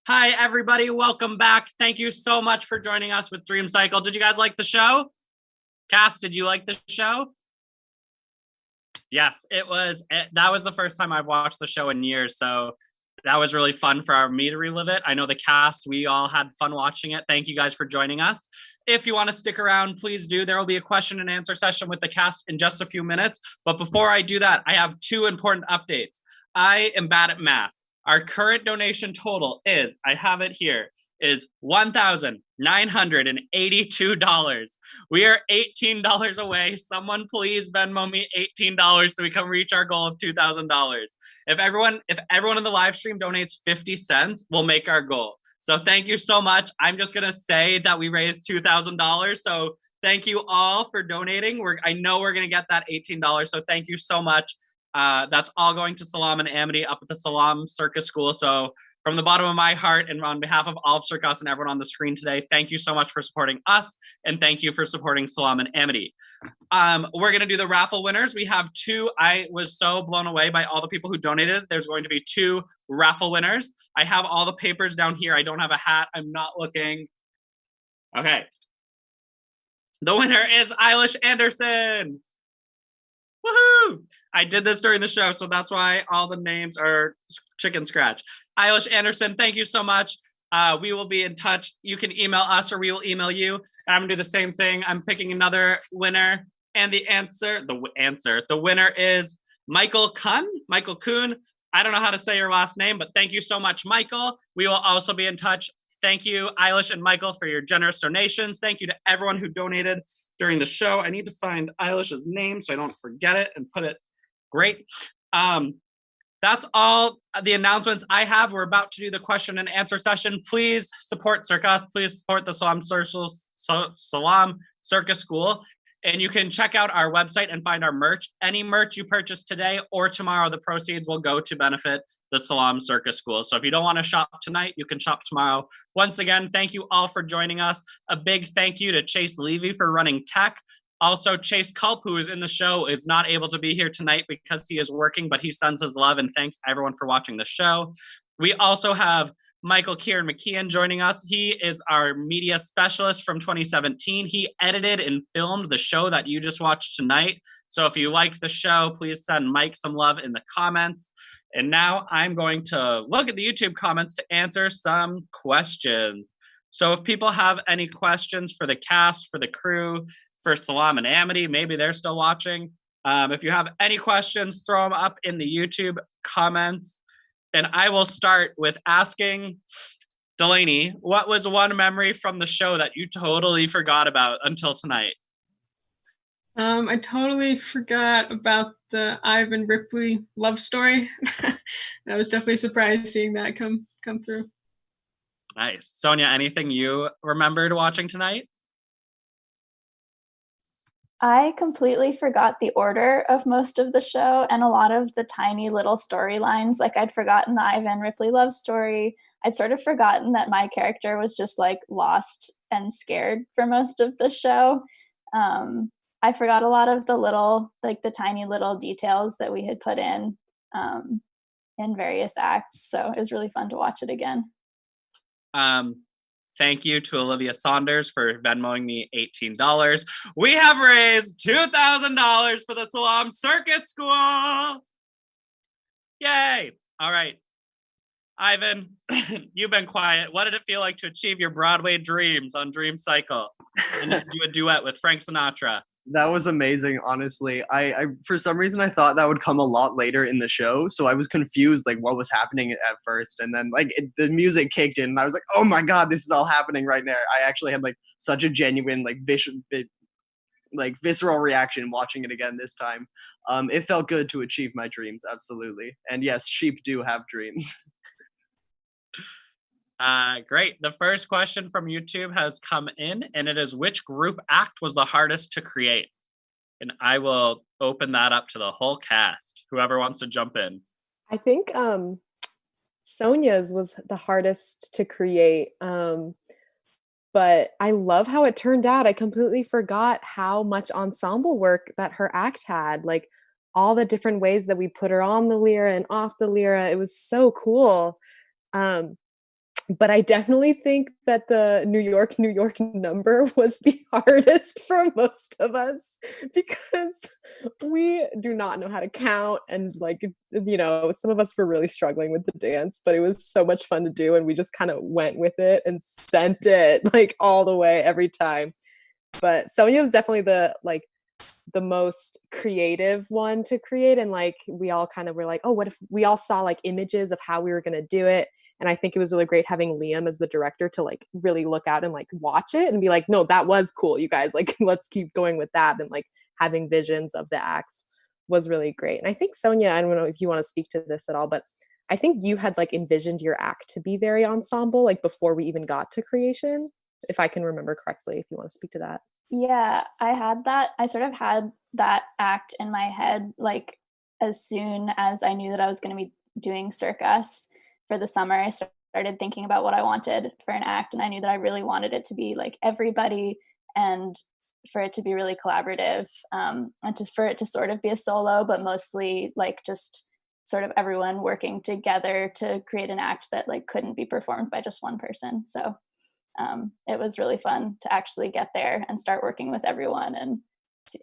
Hi, everybody. Welcome back. Thank you so much for joining us with DreamCycle. Did you guys like the show? Cass, did you like the show? Yes, that was the first time I've watched the show in years. So that was really fun for me to relive it. I know the cast, we all had fun watching it. Thank you guys for joining us. If you want to stick around, please do. There will be a question and answer session with the cast in just a few minutes. But before I do that, I have two important updates. I am bad at math. Our current donation total is, I have it here, is $1,982. We are $18 away. Someone please Venmo me $18 so we can reach our goal of $2,000. If everyone in the live stream donates 50 cents, we'll make our goal. So thank you so much. I'm just gonna say that we raised $2,000. So thank you all for donating. I know we're gonna get that $18. So thank you so much. That's all going to Salam and Amity up at the Salam Circus School. So from the bottom of my heart and on behalf of all of Cirque Us and everyone on the screen today, thank you so much for supporting us and thank you for supporting Salam and Amity. We're going to do the raffle winners. We have two. I was so blown away by all the people who donated. There's going to be two raffle winners. I have all the papers down here. I don't have a hat. I'm not looking. Okay. The winner is Eilish Anderson. Woohoo! I did this during the show, so that's why all the names are chicken scratch. Eilish Anderson, thank you so much. We will be in touch. You can email us or we will email you. And I'm gonna do the same thing. I'm picking another winner. And the winner is Michael Kuhn. Michael Kuhn. I don't know how to say your last name, but thank you so much, Michael. We will also be in touch. Thank you, Eilish and Michael, for your generous donations. Thank you to everyone who donated during the show. I need to find Eilish's name so I don't forget it and put it. Great. That's all the announcements I have. We're about to do the question and answer session. Please support Cirque Us. Please support the Salam Circus School. And you can check out our website and find our merch. Any merch you purchase today or tomorrow, the proceeds will go to benefit the Salam Circus School. So if you don't want to shop tonight, you can shop tomorrow. Once again, thank you all for joining us. A big thank you to Chase Levy for running tech. Also, Chase Culp, who is in the show, is not able to be here tonight because he is working, but he sends his love and thanks everyone for watching the show. We also have Michael Kieran McKeon joining us. He is our media specialist from 2017. He edited and filmed the show that you just watched tonight. So if you liked the show, please send Mike some love in the comments. And now I'm going to look at the YouTube comments to answer some questions. So if people have any questions for the cast, for the crew, for Salam and Amity, maybe they're still watching. If you have any questions, throw them up in the YouTube comments. And I will start with asking Delaney, what was one memory from the show that you totally forgot about until tonight? I totally forgot about the Ivan Ripley love story. That was definitely surprising seeing that come through. Nice. Sonia, anything you remembered watching tonight? I completely forgot the order of most of the show and a lot of the tiny little storylines. Like I'd forgotten the Ivan Ripley love story. I'd sort of forgotten that my character was just like lost and scared for most of the show. I forgot a lot of the little, like the tiny little details that we had put in various acts. So it was really fun to watch it again. Thank you to Olivia Saunders for Venmoing me $18. We have raised $2,000 for the Salam Circus School. Yay. All right. Ivan, you've been quiet. What did it feel like to achieve your Broadway dreams on DreamCycle and do a duet with Frank Sinatra? That was amazing, honestly. I for some reason I thought that would come a lot later in the show, so I was confused like what was happening at first, and then like the music kicked in, and I was like, oh my god, this is all happening right now. I actually had like such a genuine like visceral reaction watching it again this time. It felt good to achieve my dreams, absolutely. And yes, sheep do have dreams. Great. The first question from YouTube has come in, and it is, which group act was the hardest to create? And I will open that up to the whole cast, whoever wants to jump in. I think Sonia's was the hardest to create, but I love how it turned out. I completely forgot how much ensemble work that her act had, like all the different ways that we put her on the lyra and off the lyra. It was so cool. But I definitely think that the New York number was the hardest for most of us because we do not know how to count. And like, some of us were really struggling with the dance, but it was so much fun to do. And we just kind of went with it and sent it like all the way every time. But Sonia was definitely the most creative one to create. And like, we all kind of were like, oh, what if we all saw like images of how we were going to do it? And I think it was really great having Liam as the director to like really look out and like watch it and be like, no, that was cool, you guys, like, let's keep going with that. And like having visions of the acts was really great. And I think Sonia, I don't know if you want to speak to this at all, but I think you had like envisioned your act to be very ensemble, like before we even got to creation, if I can remember correctly, if you want to speak to that. Yeah, I sort of had that act in my head, like as soon as I knew that I was going to be doing Cirque Us for the summer. I started thinking about what I wanted for an act, and I knew that I really wanted it to be like everybody and for it to be really collaborative, and for it to sort of be a solo, but mostly like just sort of everyone working together to create an act that like couldn't be performed by just one person. So it was really fun to actually get there and start working with everyone and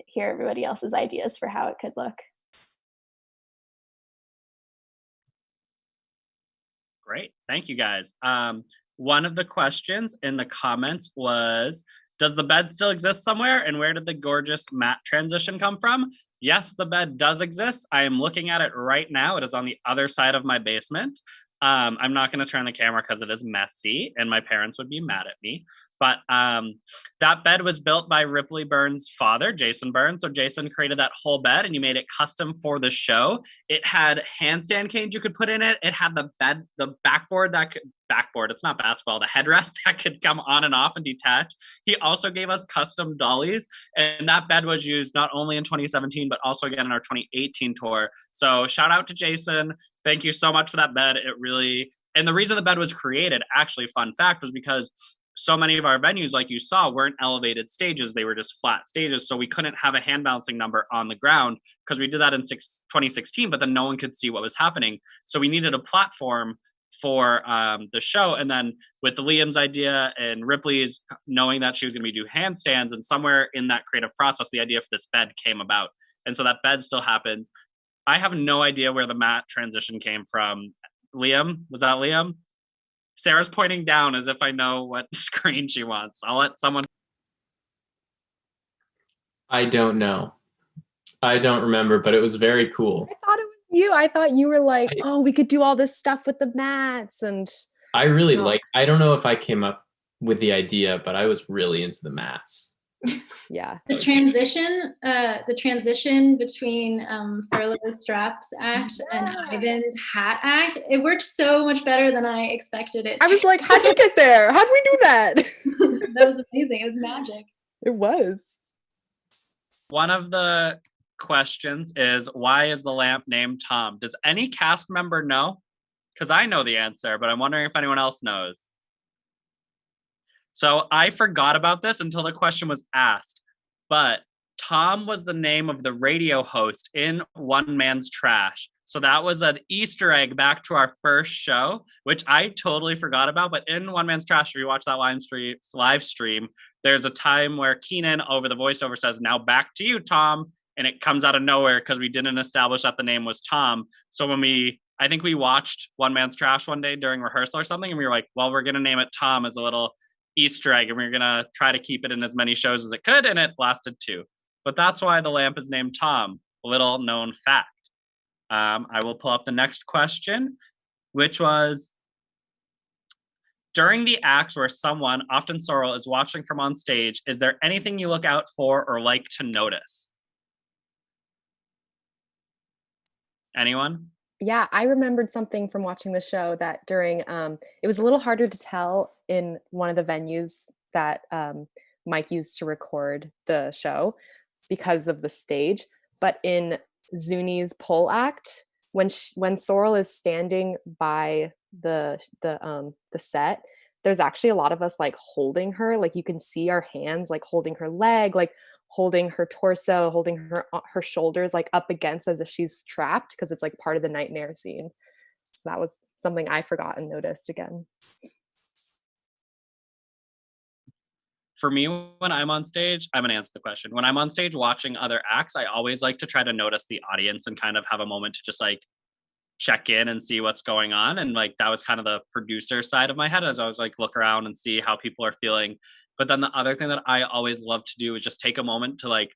hear everybody else's ideas for how it could look. Great. Thank you, guys. One of the questions in the comments was, does the bed still exist somewhere? And where did the gorgeous mat transition come from? Yes, the bed does exist. I am looking at it right now. It is on the other side of my basement. I'm not going to turn the camera because it is messy and my parents would be mad at me. But that bed was built by Ripley Burns' father, Jason Burns. So Jason created that whole bed and you made it custom for the show. It had handstand canes you could put in it. It had the backboard, it's not basketball, the headrest that could come on and off and detach. He also gave us custom dollies. And that bed was used not only in 2017, but also again in our 2018 tour. So shout out to Jason. Thank you so much for that bed. And the reason the bed was created, actually, fun fact, was because so many of our venues, like you saw, weren't elevated stages. They were just flat stages. So we couldn't have a hand balancing number on the ground because we did that in 2016, but then no one could see what was happening. So we needed a platform for the show. And then with the Liam's idea and Ripley's knowing that she was going to be doing handstands, and somewhere in that creative process, the idea for this bed came about. And so that bed still happens. I have no idea where the mat transition came from. Liam, was that Liam? Sarah's pointing down as if I know what screen she wants. I'll let someone. I don't know. I don't remember, but it was very cool. I thought it was you. I thought you were like, oh, we could do all this stuff with the mats. And I really I don't know if I came up with the idea, but I was really into the mats. Yeah. The transition between Furlough's straps act and Ivan's hat act, it worked so much better than I expected it to. I was like, how'd you get there? How'd we do that? That was amazing. It was magic. It was. One of the questions is, why is the lamp named Tom? Does any cast member know? Because I know the answer, but I'm wondering if anyone else knows. So I forgot about this until the question was asked, but Tom was the name of the radio host in One Man's Trash. So that was an Easter egg back to our first show, which I totally forgot about. But in One Man's Trash, if you watch that live stream, there's a time where Keenan over the voiceover says, now back to you, Tom. And it comes out of nowhere because we didn't establish that the name was Tom. So I think we watched One Man's Trash one day during rehearsal or something. And we were like, well, we're going to name it Tom as a little Easter egg, and we're gonna try to keep it in as many shows as it could, and it lasted 2. But that's why the lamp is named Tom. Little known fact. I will pull up the next question, which was, during the acts where someone, often Sorrel, is watching from on stage, is there anything you look out for or like to notice? Anyone? Yeah, I remembered something from watching the show that during, it was a little harder to tell in one of the venues that Mike used to record the show because of the stage. But in Zuni's pole act, when Sorrel is standing by the set, there's actually a lot of us like holding her, like you can see our hands like holding her leg, like holding her torso, holding her shoulders like up against as if she's trapped, because it's like part of the nightmare scene. So that was something I forgot and noticed again. for me, when I'm on stage, I'm gonna answer the question. When I'm on stage watching other acts, I always like to try to notice the audience and kind of have a moment to just like check in and see what's going on. And like that was kind of the producer side of my head, as I was like look around and see how people are feeling. But then the other thing that I always love to do is just take a moment to like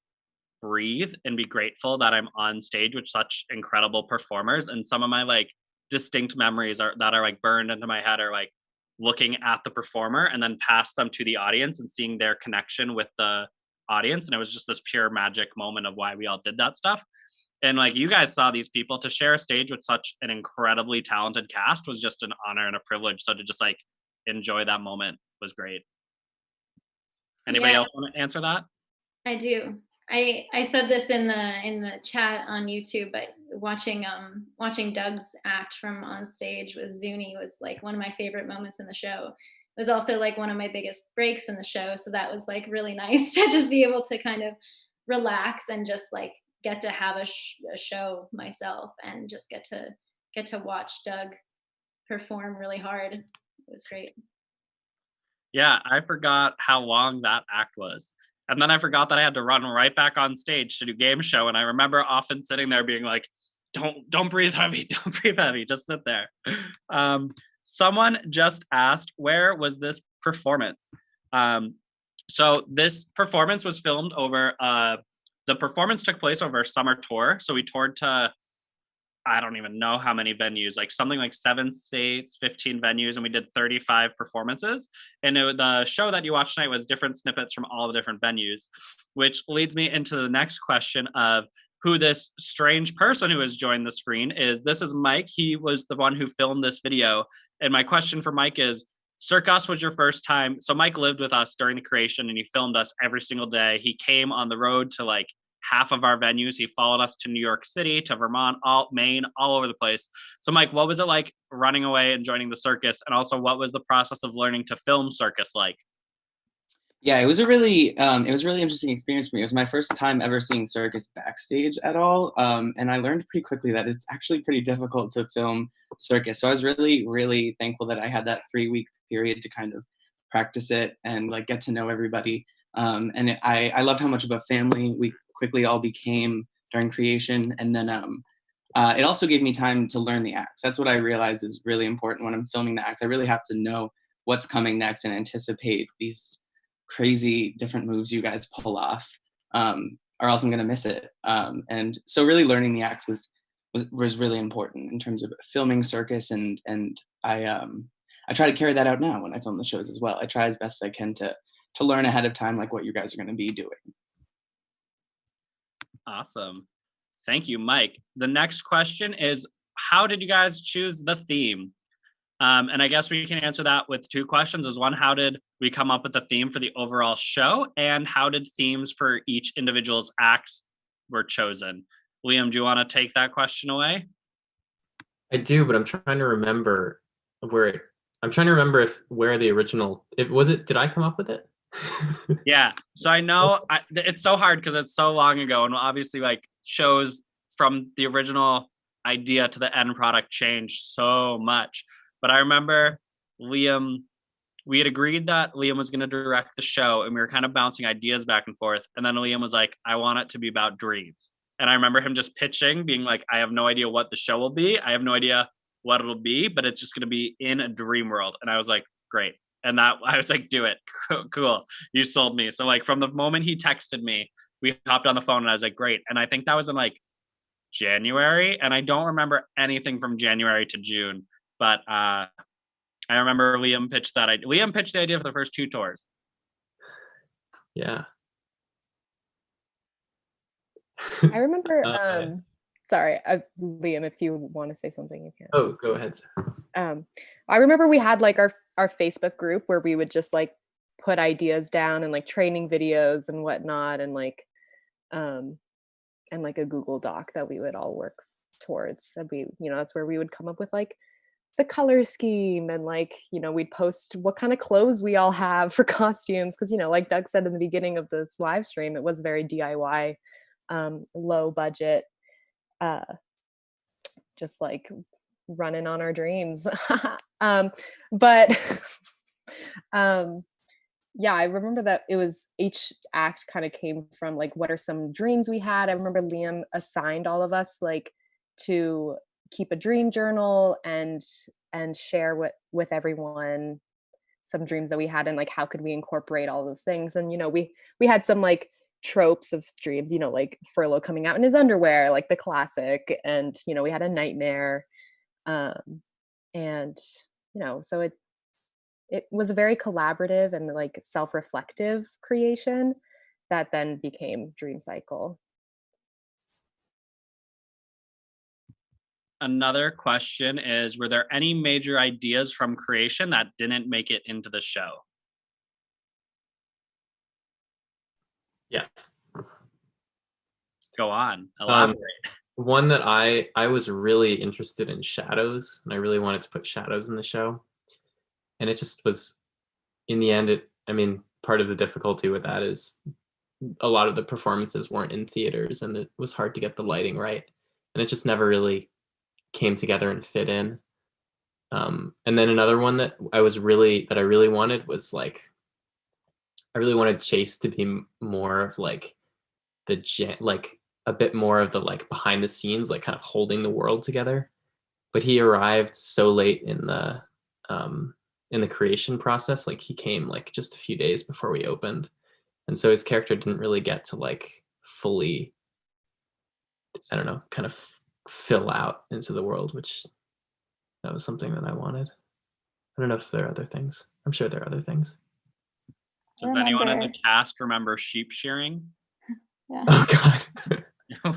breathe and be grateful that I'm on stage with such incredible performers. And some of my like distinct memories are that are like burned into my head are like looking at the performer and then pass them to the audience and seeing their connection with the audience. And it was just this pure magic moment of why we all did that stuff. And like you guys saw these people, to share a stage with such an incredibly talented cast was just an honor and a privilege. So to just like enjoy that moment was great. Anybody else want to answer that? I do. I said this in the chat on YouTube, but watching Doug's act from on stage with Zuni was like one of my favorite moments in the show. It was also like one of my biggest breaks in the show, so that was like really nice to just be able to kind of relax and just like get to have a show myself and just get to watch Doug perform really hard. It was great. Yeah, I forgot how long that act was. And then I forgot that I had to run right back on stage to do game show. And I remember often sitting there being like, don't breathe heavy, don't breathe heavy, just sit there. Someone just asked, where was this performance? So this performance was filmed over, the performance took place over a summer tour. So we toured to, I don't even know how many venues, like something like 7 states, 15 venues, and we did 35 performances. And the show that you watched tonight was different snippets from all the different venues, which leads me into the next question of who this strange person who has joined the screen is. This is Mike. He was the one who filmed this video. And my question for Mike is, Cirque Us was your first time. So Mike lived with us during the creation and he filmed us every single day. He came on the road to like half of our venues. He followed us to New York City, to Vermont, Maine, all over the place. So Mike, what was it like running away and joining the circus? And also what was the process of learning to film circus like? Yeah, it was a really interesting experience for me. It was my first time ever seeing circus backstage at all. And I learned pretty quickly that it's actually pretty difficult to film circus. So I was really, really thankful that I had that 3-week period to kind of practice it and like get to know everybody. I loved how much of a family we quickly all became during creation. And then it also gave me time to learn the acts. That's what I realized is really important when I'm filming the acts. I really have to know what's coming next and anticipate these crazy different moves you guys pull off, or else I'm going to miss it. And so really learning the acts was really important in terms of filming circus. And I try to carry that out now when I film the shows as well. I try as best as I can to learn ahead of time, like what you guys are going to be doing. Awesome. Thank you, Mike. The next question is, how did you guys choose the theme? And I guess we can answer that with 2 questions. Is one, how did we come up with the theme for the overall show? And how did themes for each individual's acts were chosen? Liam, do you want to take that question away? I do, but I'm trying to remember where the original, did I come up with it? Yeah, so I know it's so hard because it's so long ago, and obviously like shows from the original idea to the end product changed so much. But I remember Liam, we had agreed that Liam was going to direct the show and we were kind of bouncing ideas back and forth. And then Liam was like, I want it to be about dreams. And I remember him just pitching, being like, I have no idea what the show will be. I have no idea what it'll be, but it's just going to be in a dream world. And I was like, great. And I was like, do it. Cool. You sold me. So like from the moment he texted me, we hopped on the phone and I was like, great. And I think that was in like January. And I don't remember anything from January to June. But I remember Liam pitched the idea for the first 2 tours. Yeah. I remember, sorry, Liam, if you want to say something, you can. Oh, go ahead. I remember we had like our Facebook group where we would just like put ideas down and like training videos and whatnot, and like a Google Doc that we would all work towards. And that's where we would come up with like the color scheme, and like, we'd post what kind of clothes we all have for costumes. Cause like Doug said in the beginning of this live stream, it was very DIY, low budget, just like running on our dreams. But yeah, I remember that it was each act kind of came from like what are some dreams we had. I remember Liam assigned all of us like to keep a dream journal and share with everyone some dreams that we had and like how could we incorporate all those things. And we had some like tropes of dreams, like Furlough coming out in his underwear, like the classic, and we had a nightmare. And so it was a very collaborative and like self-reflective creation that then became DreamCycle. Another question is, were there any major ideas from creation that didn't make it into the show? Yes. Go on, elaborate. One that I was really interested in shadows, and I really wanted to put shadows in the show. And it just was, in the end, part of the difficulty with that is a lot of the performances weren't in theaters, and it was hard to get the lighting right. And it just never really came together and fit in. And then another one that I really wanted was like, I really wanted Chase to be more of like a bit more of the like behind the scenes, like kind of holding the world together. But he arrived so late in the creation process. Like he came like just a few days before we opened. And so his character didn't really get to like fully, I don't know, kind of fill out into the world, which that was something that I wanted. I don't know if there are other things. I'm sure there are other things. Does anyone in the cast remember sheep shearing? Yeah. Oh God.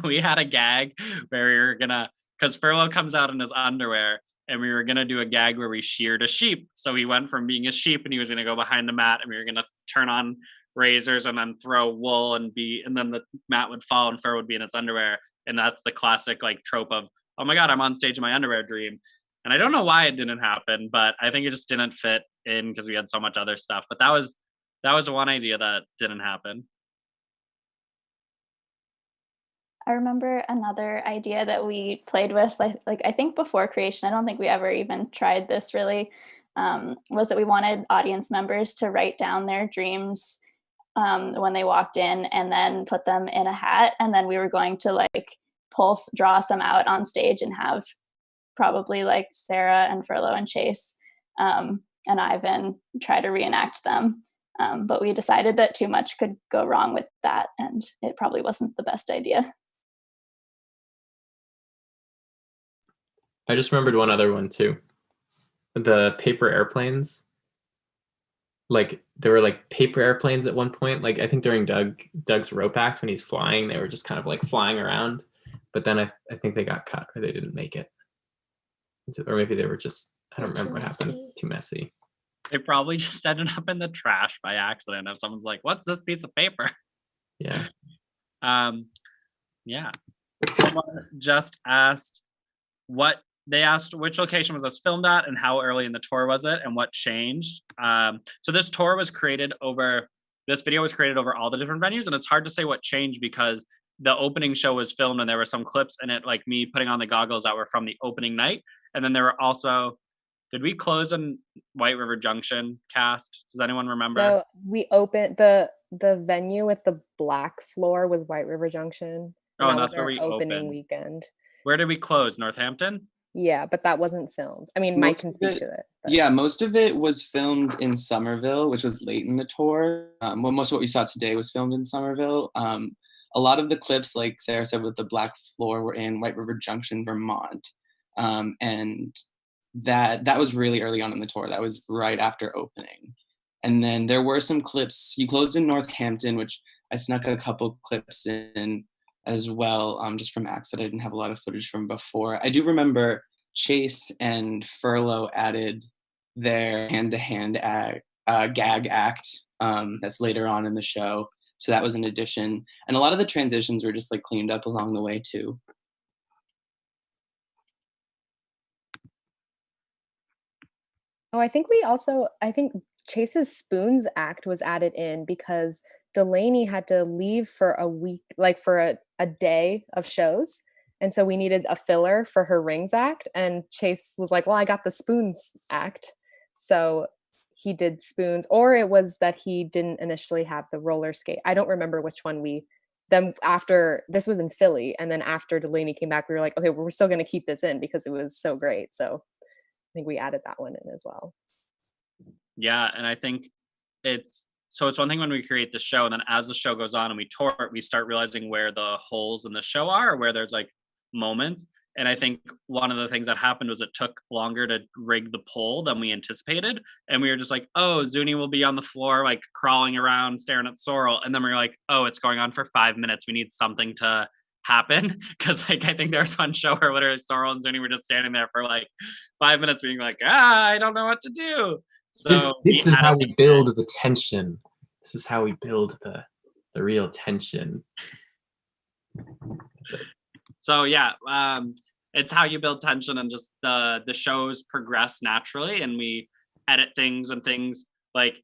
We had a gag where we were gonna, because Furlough comes out in his underwear, and we were gonna do a gag where we sheared a sheep. So he went from being a sheep and he was gonna go behind the mat, and we were gonna turn on razors and then throw wool and then the mat would fall and Fur would be in his underwear. And that's the classic like trope of, oh my God, I'm on stage in my underwear dream. And I don't know why it didn't happen, but I think it just didn't fit in because we had so much other stuff. But that was one idea that didn't happen. I remember another idea that we played with, like I think before creation, I don't think we ever even tried this really, was that we wanted audience members to write down their dreams when they walked in and then put them in a hat. And then we were going to like draw some out on stage and have probably like Sarah and Furlough and Chase and Ivan try to reenact them. But we decided that too much could go wrong with that, and it probably wasn't the best idea. I just remembered one other one too. The paper airplanes. Like there were like paper airplanes at one point. Like I think during Doug's rope act when he's flying, they were just kind of like flying around. But then I think they got cut or they didn't make it. Or maybe they were just, I don't remember what happened. Too messy. They probably just ended up in the trash by accident. If someone's like, "What's this piece of paper?" Yeah. Yeah. Someone just asked which location was this filmed at and how early in the tour was it and what changed. So this video was created over all the different venues, and it's hard to say what changed because the opening show was filmed and there were some clips in it, like me putting on the goggles that were from the opening night. And then there were also, did we close in White River Junction cast? Does anyone remember? So we opened the venue with the black floor was White River Junction. Oh, and that that's was where our we opening opened. weekend. Where did we close? Northampton? Yeah, but that wasn't filmed. I mean, Mike can speak to it. But. Yeah, most of it was filmed in Somerville, which was late in the tour. Most of what we saw today was filmed in Somerville. A lot of the clips, like Sarah said, with the black floor were in White River Junction, Vermont. And that was really early on in the tour. That was right after opening. And then there were some clips. You closed in Northampton, which I snuck a couple clips in as well, just from acts that I didn't have a lot of footage from before. I do remember Chase and Furlough added their hand-to-hand gag act that's later on in the show. So that was an addition. And a lot of the transitions were just like cleaned up along the way too. Oh, I think Chase's Spoons act was added in because Delaney had to leave for a week, like for a day of shows. And so we needed a filler for her Rings act. And Chase was like, well, I got the Spoons act. So he did spoons, or it was that he didn't initially have the roller skate. I don't remember which one then after, this was in Philly, and then after Delaney came back, we were like, okay, we're still going to keep this in because it was so great. So I think we added that one in as well. Yeah, and I think it's one thing when we create the show, and then as the show goes on and we tour it, we start realizing where the holes in the show are, or where there's like moments. And I think one of the things that happened was it took longer to rig the pole than we anticipated. And we were just like, oh, Zuni will be on the floor, like crawling around, staring at Sorrel. And then we were like, oh, it's going on for 5 minutes. We need something to happen. Cause like, I think there was one show where literally Sorrel and Zuni were just standing there for like 5 minutes being like, I don't know what to do. So this is how we build the tension. This is how we build the real tension. So yeah, it's how you build tension, and just the shows progress naturally, and we edit things, and things like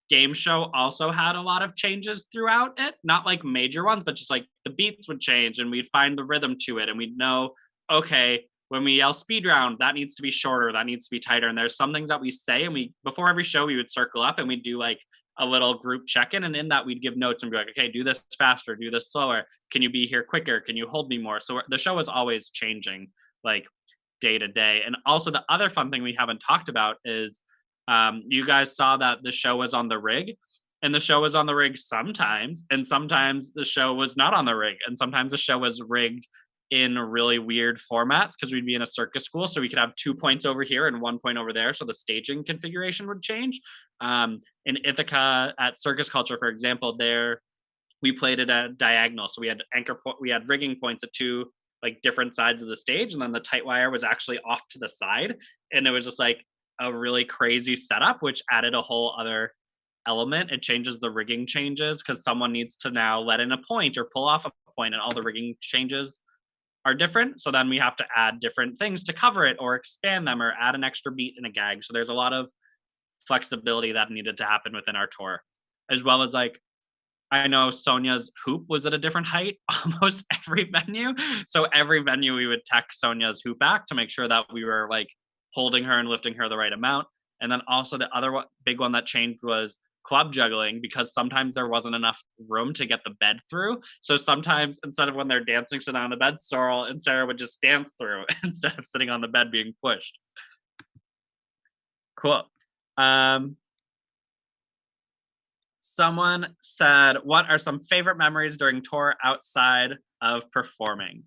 Game Show also had a lot of changes throughout it, not like major ones, but just like the beats would change and we'd find the rhythm to it, and we'd know, okay, when we yell speed round, that needs to be shorter, that needs to be tighter. And there's some things that we say, and we, before every show, we would circle up and we'd do like a little group check-in, and in that we'd give notes and be like, okay, do this faster, do this slower, can you be here quicker, can you hold me more? So the show is always changing like day to day. And also the other fun thing we haven't talked about is you guys saw that the show was on the rig, and the show was on the rig sometimes, and sometimes the show was not on the rig, and sometimes the show was rigged in really weird formats because we'd be in a circus school, so we could have 2 points over here and 1 point over there, so the staging configuration would change. In Ithaca at Circus Culture, for example, there we played it at diagonal, so we had we had rigging points at 2 like different sides of the stage, and then the tight wire was actually off to the side, and it was just like a really crazy setup, which added a whole other element. It changes, the rigging changes because someone needs to now let in a point or pull off a point, and all the rigging changes are different. So then we have to add different things to cover it, or expand them, or add an extra beat in a gag. So there's a lot of flexibility that needed to happen within our tour, as well as like, I know Sonia's hoop was at a different height almost every venue. So every venue we would tech Sonia's hoop back to make sure that we were like holding her and lifting her the right amount. And then also the other big one that changed was club juggling, because sometimes there wasn't enough room to get the bed through. So sometimes instead of when they're dancing, sit on the bed, Sorrel and Sarah would just dance through instead of sitting on the bed being pushed. Cool. Someone said, what are some favorite memories during tour outside of performing?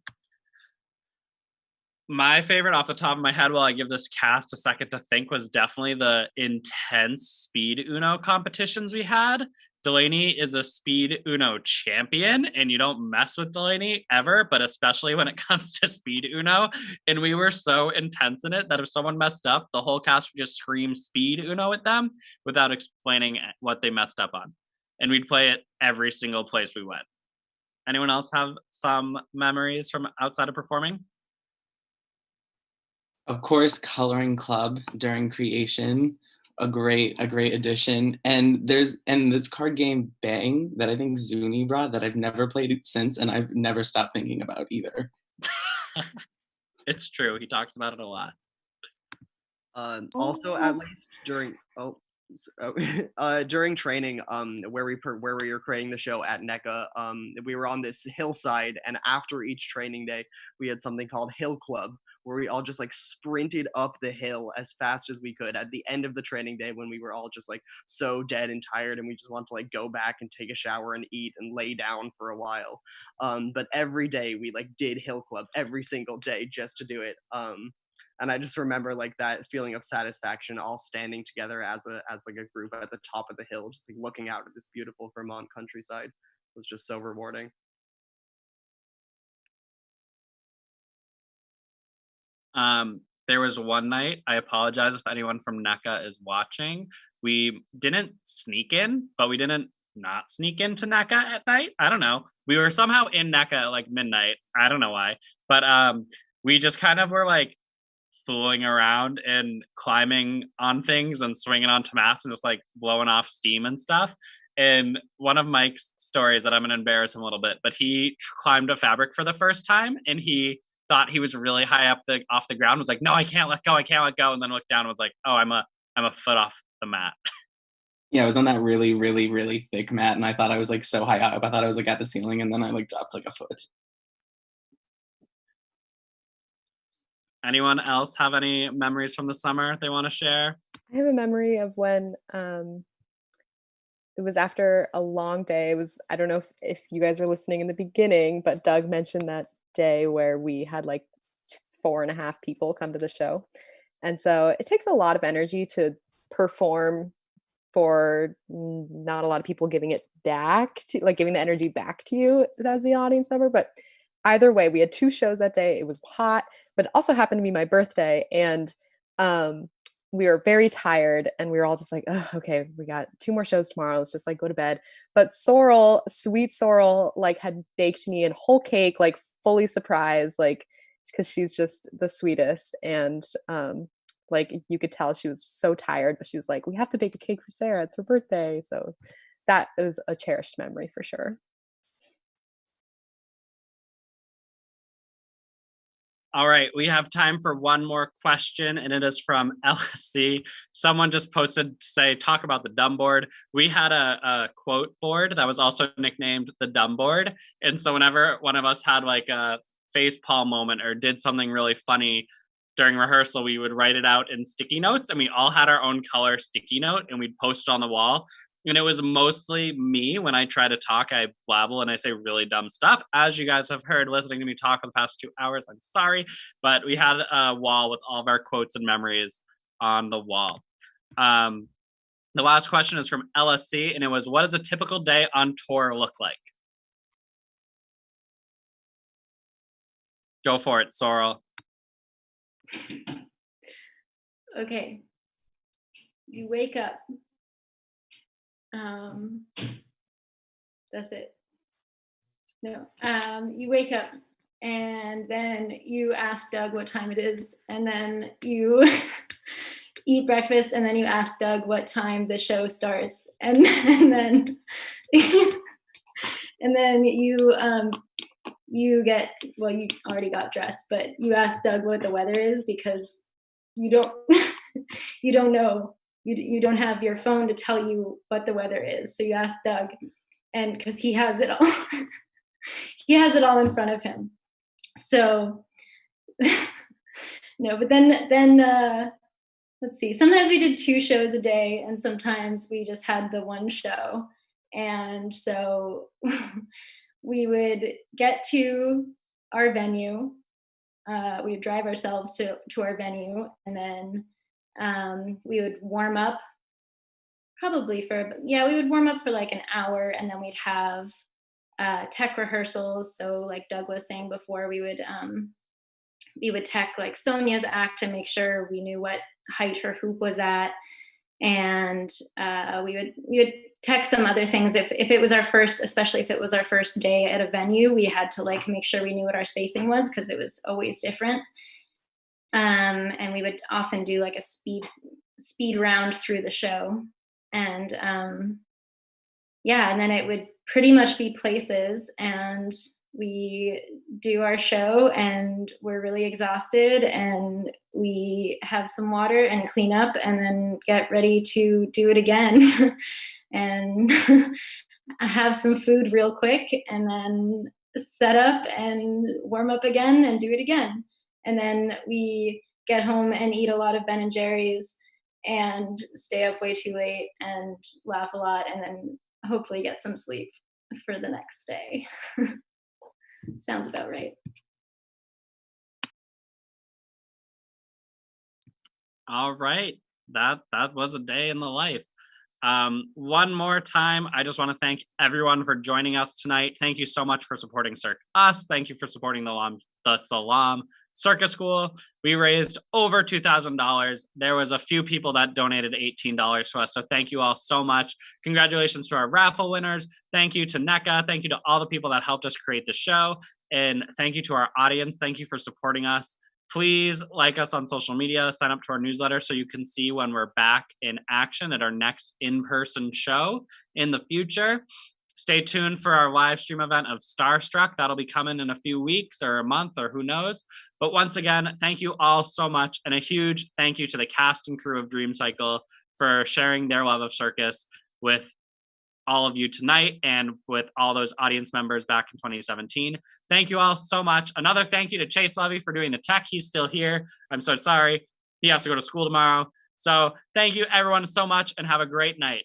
My favorite off the top of my head, while I give this cast a second to think, was definitely the intense speed Uno competitions we had. Delaney is a speed Uno champion, and you don't mess with Delaney ever, but especially when it comes to speed Uno. And we were so intense in it that if someone messed up, the whole cast would just scream speed Uno at them without explaining what they messed up on. And we'd play it every single place we went. Anyone else have some memories from outside of performing? Of course, coloring club during creation, a great addition. And there's this card game Bang that I think Zuni brought that I've never played it since, and I've never stopped thinking about either. It's true. He talks about it a lot. Also, at least during during training, where we were creating the show at NECA, we were on this hillside, and after each training day, we had something called Hill Club, where we all just like sprinted up the hill as fast as we could at the end of the training day, when we were all just like so dead and tired, and we just want to like go back and take a shower and eat and lay down for a while. But every day we like did Hill Club every single day just to do it. And I just remember like that feeling of satisfaction, all standing together as like a group at the top of the hill, just like looking out at this beautiful Vermont countryside, was just so rewarding. There was one night, I apologize if anyone from NECA is watching, we didn't sneak in, but we didn't not sneak into NECA at night. I don't know. We were somehow in NECA at like midnight. I don't know why. But we just kind of were like fooling around and climbing on things and swinging onto mats and just like blowing off steam and stuff. And one of Mike's stories, that I'm going to embarrass him a little bit, but he climbed a fabric for the first time, and he thought he was really high up off the ground, was like, no, I can't let go, and then looked down and was like, oh, I'm a I'm a foot off the mat. Yeah, I was on that really, really, really thick mat, and I thought I was like so high up. I thought I was like at the ceiling, and then I like dropped like a foot. Anyone else have any memories from the summer they want to share? I have a memory of when it was after a long day. It was, I don't know if you guys were listening in the beginning, but Doug mentioned that day where we had like 4.5 people come to the show. And so it takes a lot of energy to perform for not a lot of people giving it back to, like giving the energy back to you as the audience member. But either way, we had 2 shows that day. It was hot, but it also happened to be my birthday. And we were very tired, and we were all just like, oh, okay, we got 2 more shows tomorrow. Let's just like go to bed. But Sorrel, sweet Sorrel, like had baked me a whole cake, like fully surprised, like, because she's just the sweetest. And like you could tell she was so tired, but she was like, we have to bake a cake for Sarah. It's her birthday. So that is a cherished memory for sure. All right, we have time for one more question, and it is from LSC. Someone just posted to say, talk about the dumb board. We had a quote board that was also nicknamed the dumb board. And so whenever one of us had like a facepalm moment or did something really funny during rehearsal, we would write it out in sticky notes, and we all had our own color sticky note, and we'd post it on the wall. And it was mostly me. When I try to talk, I blabble and I say really dumb stuff. As you guys have heard listening to me talk for the past 2 hours, I'm sorry. But we had a wall with all of our quotes and memories on the wall. The last question is from LSC, and it was, what does a typical day on tour look like? Go for it, Sorrel. Okay. You wake up. That's it. No. You wake up, and then you ask Doug what time it is, and then you eat breakfast, and then you ask Doug what time the show starts, and then and then you get, well, you already got dressed, but you ask Doug what the weather is, because you don't you don't know. You don't have your phone to tell you what the weather is. So you ask Doug, and because he has it all, he has it all in front of him. So no, but then let's see. Sometimes we did 2 shows a day, and sometimes we just had the 1 show. And so we would get to our venue. We would drive ourselves to our venue, and then we would warm up probably we would warm up for like an hour, and then we'd have tech rehearsals. So like Doug was saying before, we would tech like Sonia's act to make sure we knew what height her hoop was at, and we would tech some other things if it was our first, especially if it was our first day at a venue. We had to like make sure we knew what our spacing was, because it was always different. And we would often do like a speed round through the show, and and then it would pretty much be places, and we do our show, and we're really exhausted, and we have some water and clean up, and then get ready to do it again. And have some food real quick, and then set up and warm up again and do it again. And then we get home and eat a lot of Ben and Jerry's and stay up way too late and laugh a lot, and then hopefully get some sleep for the next day. Sounds about right. All right. That was a day in the life. One more time, I just want to thank everyone for joining us tonight. Thank you so much for supporting Cirque Us. Thank you for supporting the Salam Circus School. We raised over $2,000. There was a few people that donated $18 to us, so thank you all so much. Congratulations to our raffle winners. Thank you to NECA. Thank you to all the people that helped us create the show, and thank you to our audience. Thank you for supporting us. Please like us on social media, sign up to our newsletter so you can see when we're back in action at our next in-person show in the future. Stay tuned for our live stream event of Starstruck. That'll be coming in a few weeks or a month or who knows. But once again, thank you all so much. And a huge thank you to the cast and crew of DreamCycle for sharing their love of circus with all of you tonight and with all those audience members back in 2017. Thank you all so much. Another thank you to Chase Levy for doing the tech. He's still here. I'm so sorry. He has to go to school tomorrow. So thank you everyone so much and have a great night.